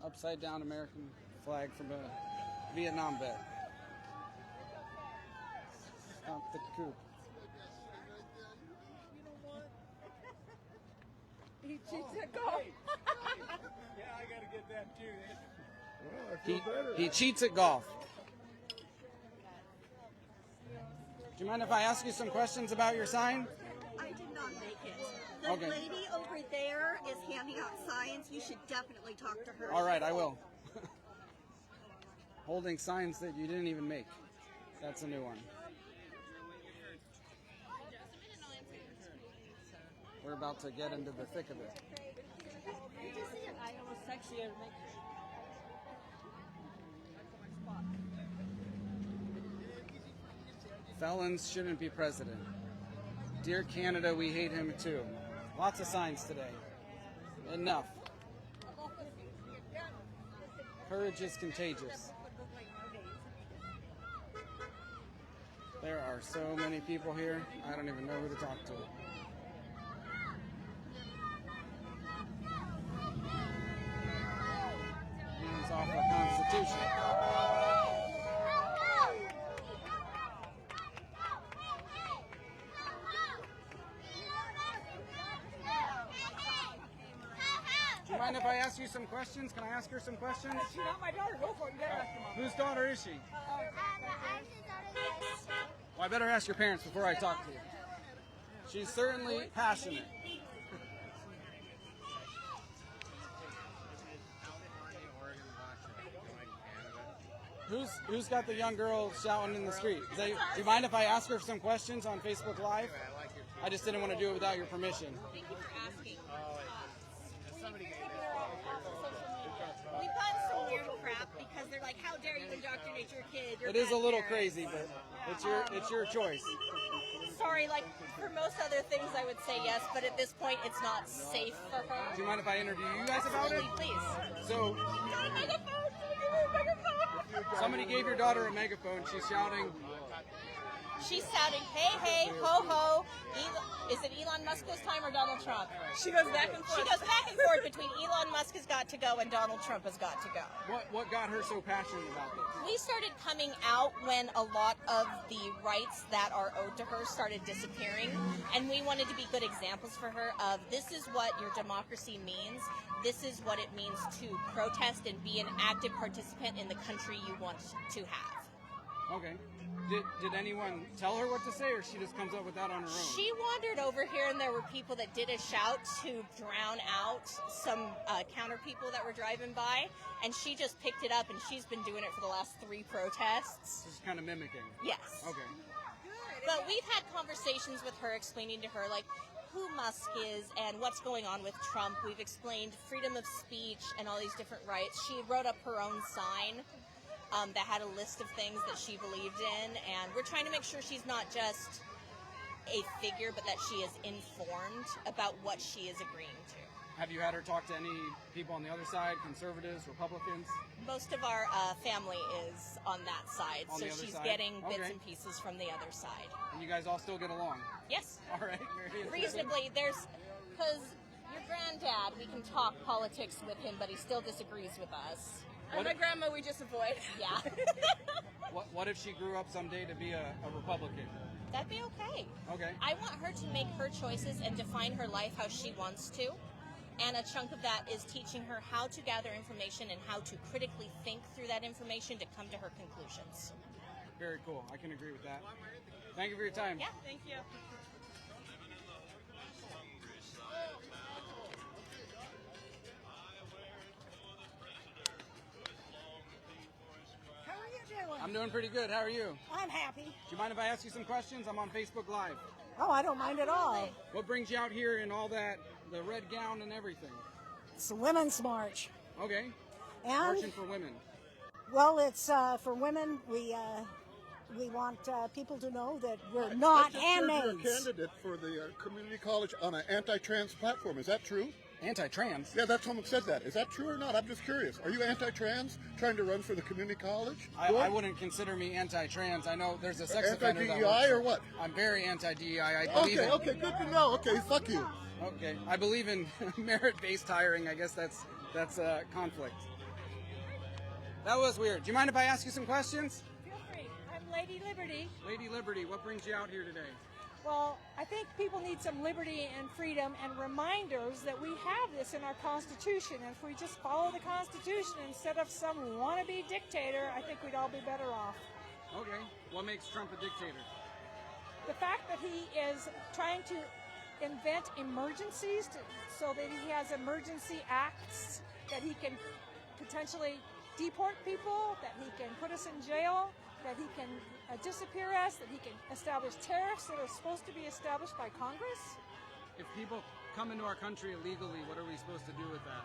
Upside down American flag from a Vietnam vet. Stop the coup. He cheats at golf. Yeah, I gotta get that too. well, I feel better. He cheats at golf. Do you mind if I ask you some questions about your sign? I did not make it. The Okay. lady over there is handing out signs. You should definitely talk to her. All right, I will. Holding signs that you didn't even make. That's a new one. We're about to get into the thick of it. Felons shouldn't be president. Dear Canada, we hate him too. Lots of signs today. Enough. Courage is contagious. There are so many people here, I don't even know who to talk to. Hands off the Constitution. Do you mind if I ask you some questions? Can I ask her some questions? She's not my daughter. Go for it. You gotta ask her, Mom. Whose daughter is she? Well, I better ask your parents before I talk to you. She's certainly passionate. Who's got the young girl shouting in the street? Do you mind if I ask her some questions on Facebook Live? I just didn't want to do it without your permission. Thank you for asking. We've gotten some weird crap because they're like, how dare you indoctrinate your kid? You're It is a bad little parents." crazy, but it's your choice. Sorry, like for most other things I would say yes, but at this point it's not safe for her. Do you mind if I interview you guys about it? Absolutely, please. So, somebody gave your daughter a megaphone. She's shouting. She's shouting, hey, hey, ho, ho. Is it Elon Musk's time or Donald Trump? She goes back and forth. She goes back and forth between Elon Musk has got to go and Donald Trump has got to go. What got her so passionate about this? We started coming out when a lot of the rights that are owed to her started disappearing, and we wanted to be good examples for her of this is what your democracy means. This is what it means to protest and be an active participant in the country you want to have. Okay. Did anyone tell her what to say, or she just comes up with that on her own? She wandered over here, and there were people that did a shout to drown out some counter people that were driving by, and she just picked it up, and she's been doing it for the last 3 protests. Just kind of mimicking. Yes. Okay. But we've had conversations with her explaining to her, like, who Musk is and what's going on with Trump. We've explained freedom of speech and all these different rights. She wrote up her own sign that had a list of things that she believed in, and we're trying to make sure she's not just a figure, but that she is informed about what she is agreeing to. Have you had her talk to any people on the other side, conservatives, Republicans? Most of our family is on that side, On so the other she's side? getting bits Okay. and pieces from the other side. And you guys all still get along? Yes. All right. Very interesting. Reasonably, because your granddad, we can talk politics with him, but he still disagrees with us. And my grandma, we just avoid. Yeah. What if she grew up someday to be a Republican? That'd be okay. Okay. I want her to make her choices and define her life how she wants to. And a chunk of that is teaching her how to gather information and how to critically think through that information to come to her conclusions. Very cool. I can agree with that. Thank you for your time. Yeah, thank you. How are you doing? I'm doing pretty good. How are you? I'm happy. Do you mind if I ask you some questions? I'm on Facebook Live. Oh, I don't mind at all. What brings you out here in all that, the red gown and everything? It's the Women's March. Okay. And, Marching for women. well, it's for women. We want people to know that we're not handmaids. You're a candidate for the community college on an anti-trans platform. Is that true? Anti-trans? Yeah, that someone said that. Is that true or not? I'm just curious. Are you anti-trans, trying to run for the community college? I wouldn't consider me anti-trans. I know there's a sex offender that Anti-DEI or what? I'm very anti-DEI. I believe Okay, good to know. Okay, fuck you. Okay, I believe in merit-based hiring. I guess that's conflict. That was weird. Do you mind if I ask you some questions? Feel free. I'm Lady Liberty. Lady Liberty, what brings you out here today? Well, I think people need some liberty and freedom and reminders that we have this in our Constitution. And if we just follow the Constitution instead of some wannabe dictator, I think we'd all be better off. Okay, what makes Trump a dictator? The fact that he is trying to invent emergencies so that he has emergency acts, that he can potentially deport people, that he can put us in jail, that he can disappear us, that he can establish tariffs that are supposed to be established by Congress. If people come into our country illegally, what are we supposed to do with that?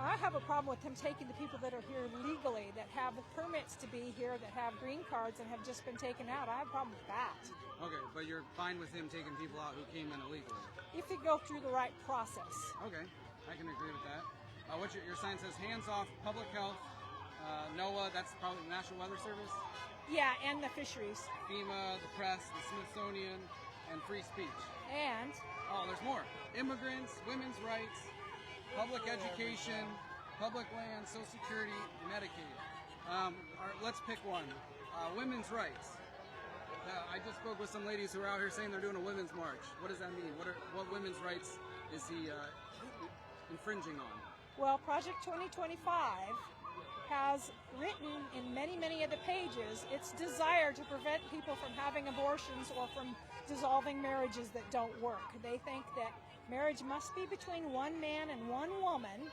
I have a problem with him taking the people that are here legally, that have permits to be here, that have green cards and have just been taken out. I have a problem with that. Okay, but you're fine with him taking people out who came in illegally? If you go through the right process. Okay, I can agree with that. Your sign says hands off public health, NOAA, that's probably the National Weather Service? Yeah, and the fisheries. FEMA, the press, the Smithsonian, and free speech. And? Oh, there's more. Immigrants, women's rights, public education, public land, Social Security, Medicaid. Let's pick one. Women's rights. I just spoke with some ladies who are out here saying they're doing a women's march. What does that mean? What women's rights is he infringing on? Well, Project 2025 has written in many, many of the pages its desire to prevent people from having abortions or from dissolving marriages that don't work. They think that marriage must be between one man and one woman,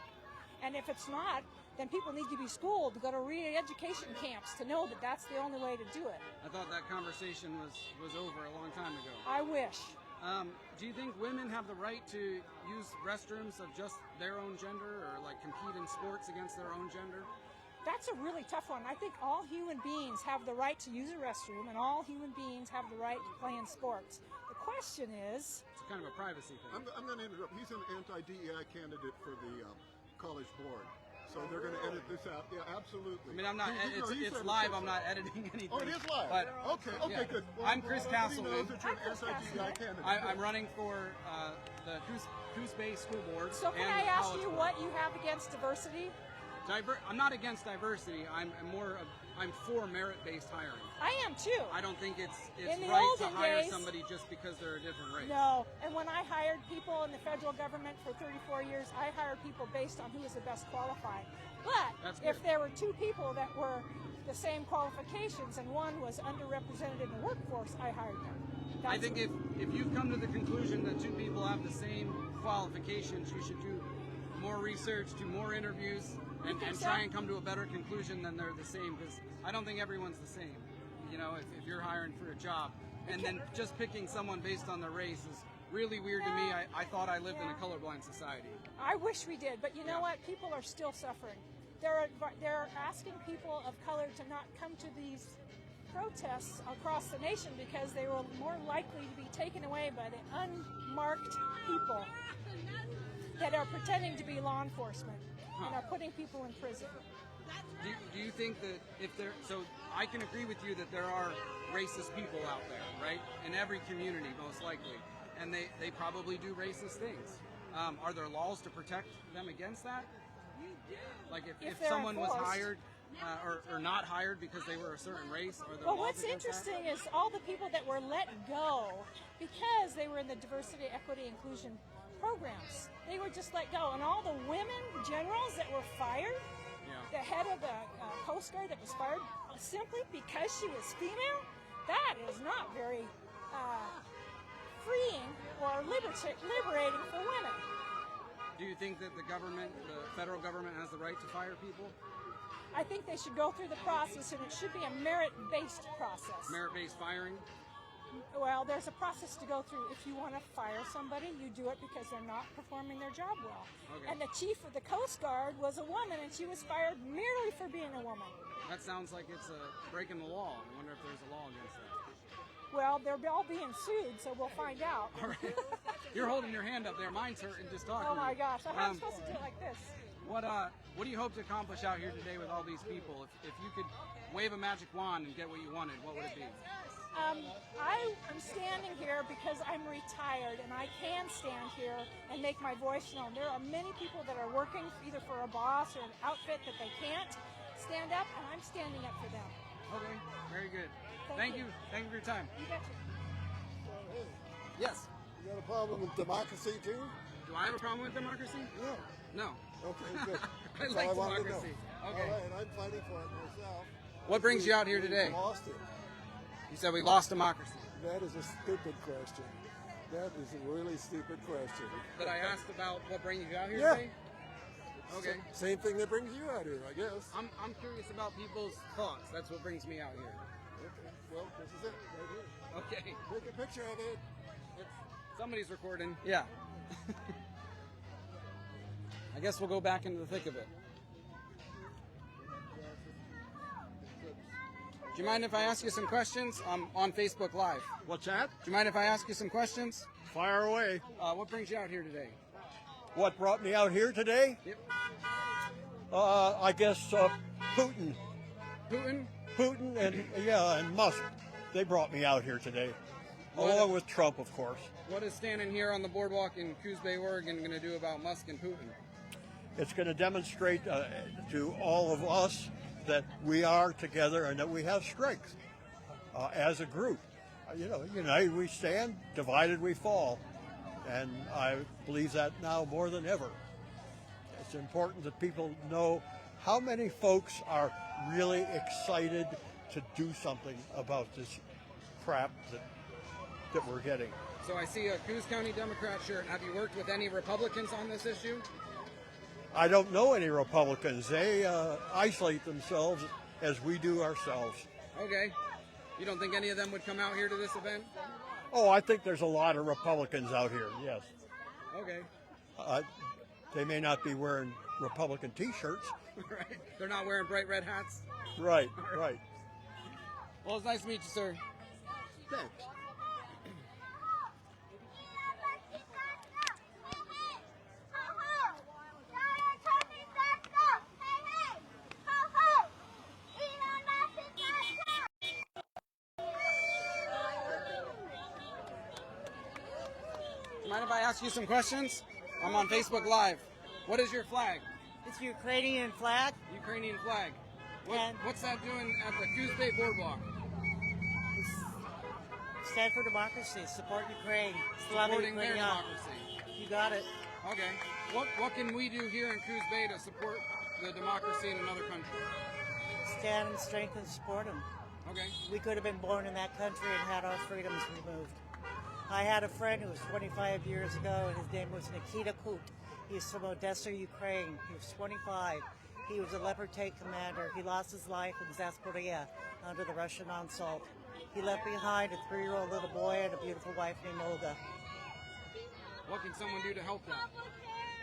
and if it's not, then people need to be schooled to go to re-education camps to know that that's the only way to do it. I thought that conversation was over a long time ago. I wish. Do you think women have the right to use restrooms of just their own gender, or like compete in sports against their own gender? That's a really tough one. I think all human beings have the right to use a restroom, and all human beings have the right to play in sports. The question is... It's kind of a privacy thing. I'm going to interrupt. He's an anti-DEI candidate for the college board. So they're going to edit this out. Yeah, absolutely. I mean, I'm not. It's live. I'm not editing anything. Oh, it is live. But, okay, yeah. good. Well, I'm Chris Castleman. You're an anti-DEI candidate. I'm running for the Coos Bay School Board. So can I ask you what you have against diversity? I'm not against diversity. I'm for merit-based hiring. I am too. I don't think it's in the right to olden hire days, somebody just because they're a different race. No, and when I hired people in the federal government for 34 years, I hired people based on who was the best qualified. But if there were two people that were the same qualifications and one was underrepresented in the workforce, I hired them. I think if you've come to the conclusion that two people have the same qualifications, you should do more research, do more interviews, and try and come to a better conclusion than they're the same, because I don't think everyone's the same. You know, if you're hiring for a job, and then just picking someone based on their race really weird to me. I thought I lived in a colorblind society. I wish we did, but you know what? People are still suffering. They're asking people of color to not come to these protests across the nation because they were more likely to be taken away by the unmarked people that are pretending to be law enforcement and are putting people in prison. Do you think that so I can agree with you that there are racist people out there, right? In every community, most likely. And they probably do racist things. Are there laws to protect them against that? Like if someone was hired or not hired because they were a certain race, are there Well, laws what's against interesting is all the people that were let go because they were in the diversity, equity, inclusion programs. They were just let go. And all the women generals that were fired, the head of the Coast Guard that was fired simply because she was female, that is not very freeing or liberating for women. Do you think that the federal government has the right to fire people? I think they should go through the process, and it should be a merit-based process. Merit-based firing? Well, there's a process to go through. If you want to fire somebody, you do it because they're not performing their job well. Okay. And the chief of the Coast Guard was a woman, and she was fired merely for being a woman. That sounds like it's breaking the law. I wonder if there's a law against that. Well, they're all being sued, so we'll find out. All right. You're holding your hand up there. Mine's hurting just talking. Oh my gosh, I'm supposed to do it like this. What do you hope to accomplish out here today with all these people? If you could wave a magic wand and get what you wanted, what would it be? I am standing here because I'm retired and I can stand here and make my voice known. There are many people that are working either for a boss or an outfit that they can't stand up, and I'm standing up for them. Okay, very good. Thank you. Thank you for your time. You betcha. Yes. You got a problem with democracy too? Do I have a problem with democracy? No. No. Okay, good. I That's like all I wanted to democracy. know. Okay. All right, and I'm fighting for it myself. What brings you out here today? We lost it. You said we lost democracy. That is a stupid question. That is a really stupid question. That I asked about what brings you out here Yeah. today? Okay. Same thing that brings you out here, I guess. I'm curious about people's thoughts. That's what brings me out here. Okay. Well, this is it right here. Okay. Take a picture of it. Somebody's recording. Yeah. I guess we'll go back into the thick of it. Do you mind if I ask you some questions? I'm on Facebook Live. What's that? Do you mind if I ask you some questions? Fire away. What brings you out here today? What brought me out here today? Yep. I guess Putin. Putin? Putin and Musk. They brought me out here today. Along with Trump, of course. What is standing here on the boardwalk in Coos Bay, Oregon going to do about Musk and Putin? It's going to demonstrate to all of us that we are together and that we have strength as a group. United we stand, divided we fall. And I believe that now more than ever. It's important that people know how many folks are really excited to do something about this crap that we're getting. So I see a Coos County Democrat shirt. Have you worked with any Republicans on this issue? I don't know any Republicans. They isolate themselves as we do ourselves. Okay. You don't think any of them would come out here to this event? Oh, I think there's a lot of Republicans out here, yes. Okay. They may not be wearing Republican T-shirts. Right. They're not wearing bright red hats? Right, right. Well, it's nice to meet you, sir. Thanks. Mind if I ask you some questions? I'm on Facebook Live. What is your flag? It's the Ukrainian flag. Ukrainian flag. What's that doing at the Coos Bay Boardwalk? Stand for democracy. Support Ukraine. Supporting their democracy. You got it. Okay. What can we do here in Coos Bay to support the democracy in another country? Stand in strength and support them. Okay. We could have been born in that country and had our freedoms removed. I had a friend who was 25 years ago, and his name was Nikita Kut. He's from Odessa, Ukraine. He was 25. He was a Leopard tank commander. He lost his life in Zaporizhzhia under the Russian assault. He left behind a 3-year-old little boy and a beautiful wife named Olga. What can someone do to help that?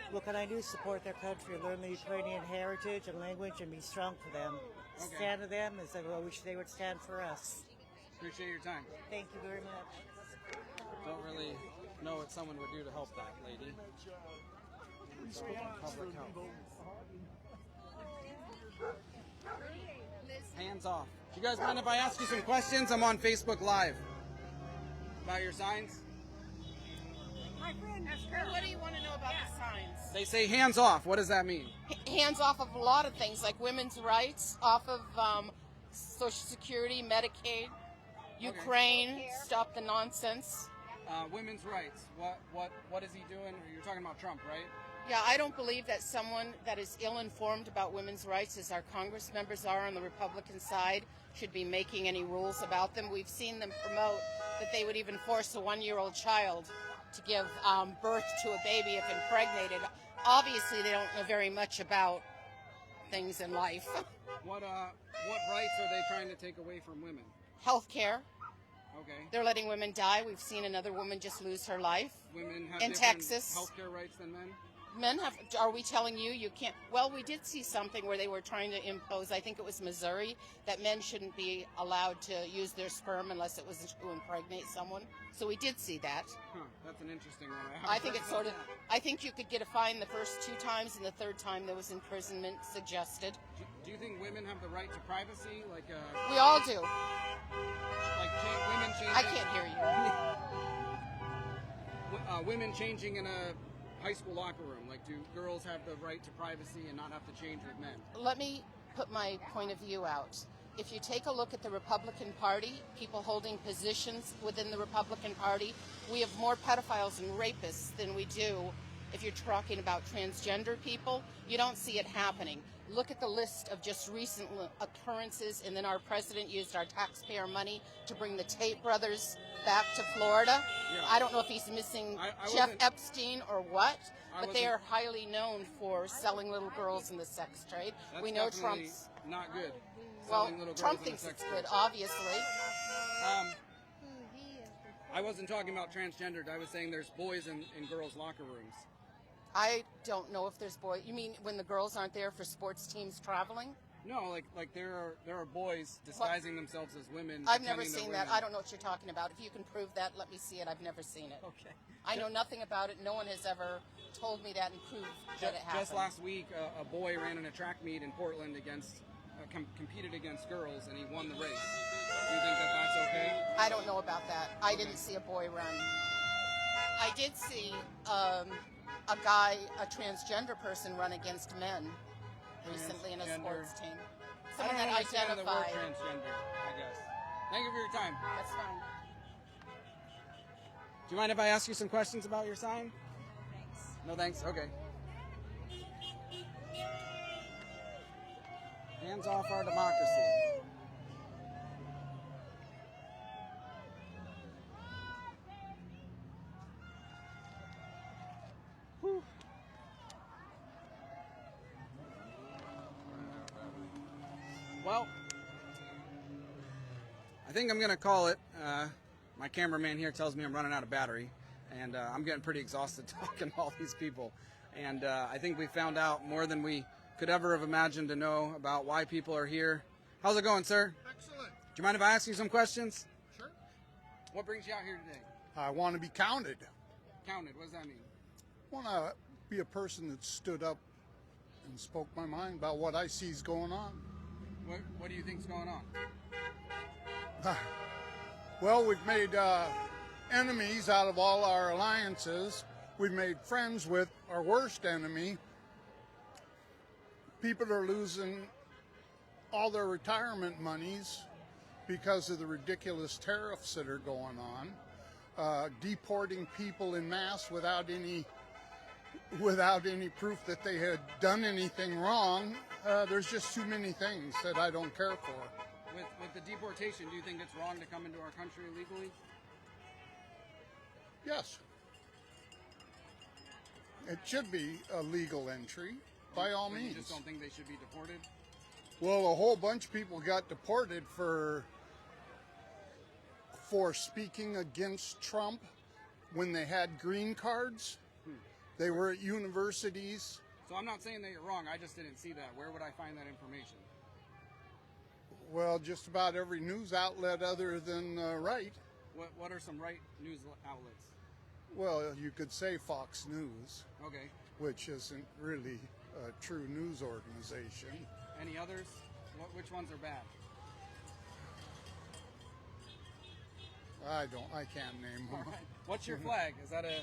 What can I do? Support their country, learn the Ukrainian heritage and language, and be strong for them. Okay. Stand to them as I wish they would stand for us. Appreciate your time. Thank you very much. Don't really know what someone would do to help that lady. Public health. Hands off. Do you guys mind if I ask you some questions? I'm on Facebook Live. About your signs? My friend, what do you want to know about the signs? They say hands off. What does that mean? Hands off of a lot of things, like women's rights, off of Social Security, Medicaid, Ukraine, stop the nonsense. Women's rights. What is he doing? You're talking about Trump, right? Yeah, I don't believe that someone that is ill-informed about women's rights, as our Congress members are on the Republican side, should be making any rules about them. We've seen them promote that they would even force a 1-year-old child to give birth to a baby if impregnated. Obviously, they don't know very much about things in life. What rights are they trying to take away from women? Health care. Okay. They're letting women die. We've seen another woman just lose her life. Women have in different Texas. healthcare rights than men? Men have, are we telling you you can't? Well, we did see something where they were trying to impose, I think it was Missouri, that men shouldn't be allowed to use their sperm unless it was to impregnate someone. So we did see that. Huh, that's an interesting one. I think it's sort of, I think you could get a fine the first 2 times, and the 3rd time there was imprisonment suggested. Do you think women have the right to privacy? We all do. Like women changing? I can't hear you. Women changing in a high school locker room. Like, do girls have the right to privacy and not have to change with men? Let me put my point of view out. If you take a look at the Republican Party, people holding positions within the Republican Party, we have more pedophiles and rapists than we do if you're talking about transgender people. You don't see it happening. Look at the list of just recent occurrences, and then our president used our taxpayer money to bring the Tate brothers back to Florida. Yeah. I don't know if he's missing Jeff Epstein or what, but they are highly known for selling little girls in the sex trade. That's we know definitely Trump's not good. well, Selling little Trump girls in a thinks sex it's trade. good, obviously. I wasn't talking about transgendered. I was saying there's boys in girls' locker rooms. I don't know if there's boys. You mean when the girls aren't there for sports teams traveling? No, like there are boys disguising themselves as women. I've never pretending seen they're that. women. I don't know what you're talking about. If you can prove that, let me see it. I've never seen it. Okay. I know nothing about it. No one has ever told me that and proved that it happened. Just last week, a boy ran in a track meet in Portland against competed against girls, and he won the race. Do you think that that's okay? I don't know about that. I didn't see a boy run. I did see a transgender person run against men recently in a sports team. Someone I don't that understand the word identified. transgender, I guess. Thank you for your time. That's fine. Do you mind if I ask you some questions about your sign? Thanks. No thanks? Okay. Hands off our democracy. Whew. Well, I think I'm going to call it. My cameraman here tells me I'm running out of battery, and I'm getting pretty exhausted talking to all these people. And I think we found out more than we could ever have imagined to know about why people are here. How's it going, sir? Excellent. Do you mind if I ask you some questions? Sure. What brings you out here today? I want to be counted. Counted, what does that mean? I want to be a person that stood up and spoke my mind about what I see is going on. What do you think's going on? Well, we've made enemies out of all our alliances. We've made friends with our worst enemy. People are losing all their retirement monies because of the ridiculous tariffs that are going on. Deporting people en masse without any proof that they had done anything wrong. There's just too many things that I don't care for. With the deportation, do you think it's wrong to come into our country illegally? Yes. It should be a legal entry, by all means. You just don't think they should be deported? Well, a whole bunch of people got deported for speaking against Trump when they had green cards. They were at universities. So I'm not saying that you're wrong. I just didn't see that. Where would I find that information? Well, just about every news outlet other than right. What are some right news outlets? Well, you could say Fox News. Okay. Which isn't really a true news organization. Any others? Which ones are bad? I can't name them. All right. What's your flag? Is that a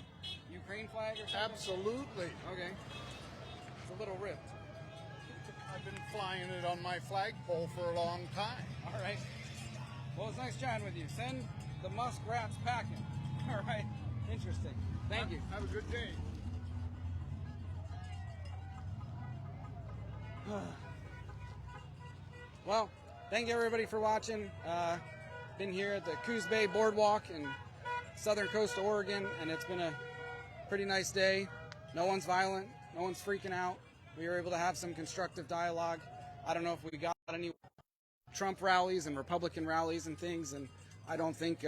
Ukraine flag or something? Absolutely. Okay. It's a little ripped. I've been flying it on my flagpole for a long time. All right. Well, it's nice chatting with you. Send the muskrats packing. All right. Interesting. Thank you. Have a good day. Well, thank you everybody for watching. Been here at the Coos Bay Boardwalk in southern coast of Oregon, and it's been a pretty nice day. No one's violent. No one's freaking out. We were able to have some constructive dialogue. I don't know if we got any Trump rallies and Republican rallies and things, and I don't think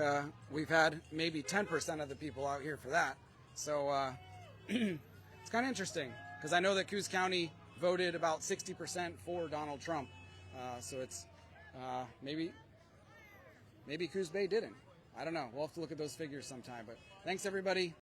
we've had maybe 10% of the people out here for that. So it's kind of interesting because I know that Coos County voted about 60% for Donald Trump. So it's maybe Coos Bay didn't. I don't know. We'll have to look at those figures sometime. But thanks, everybody.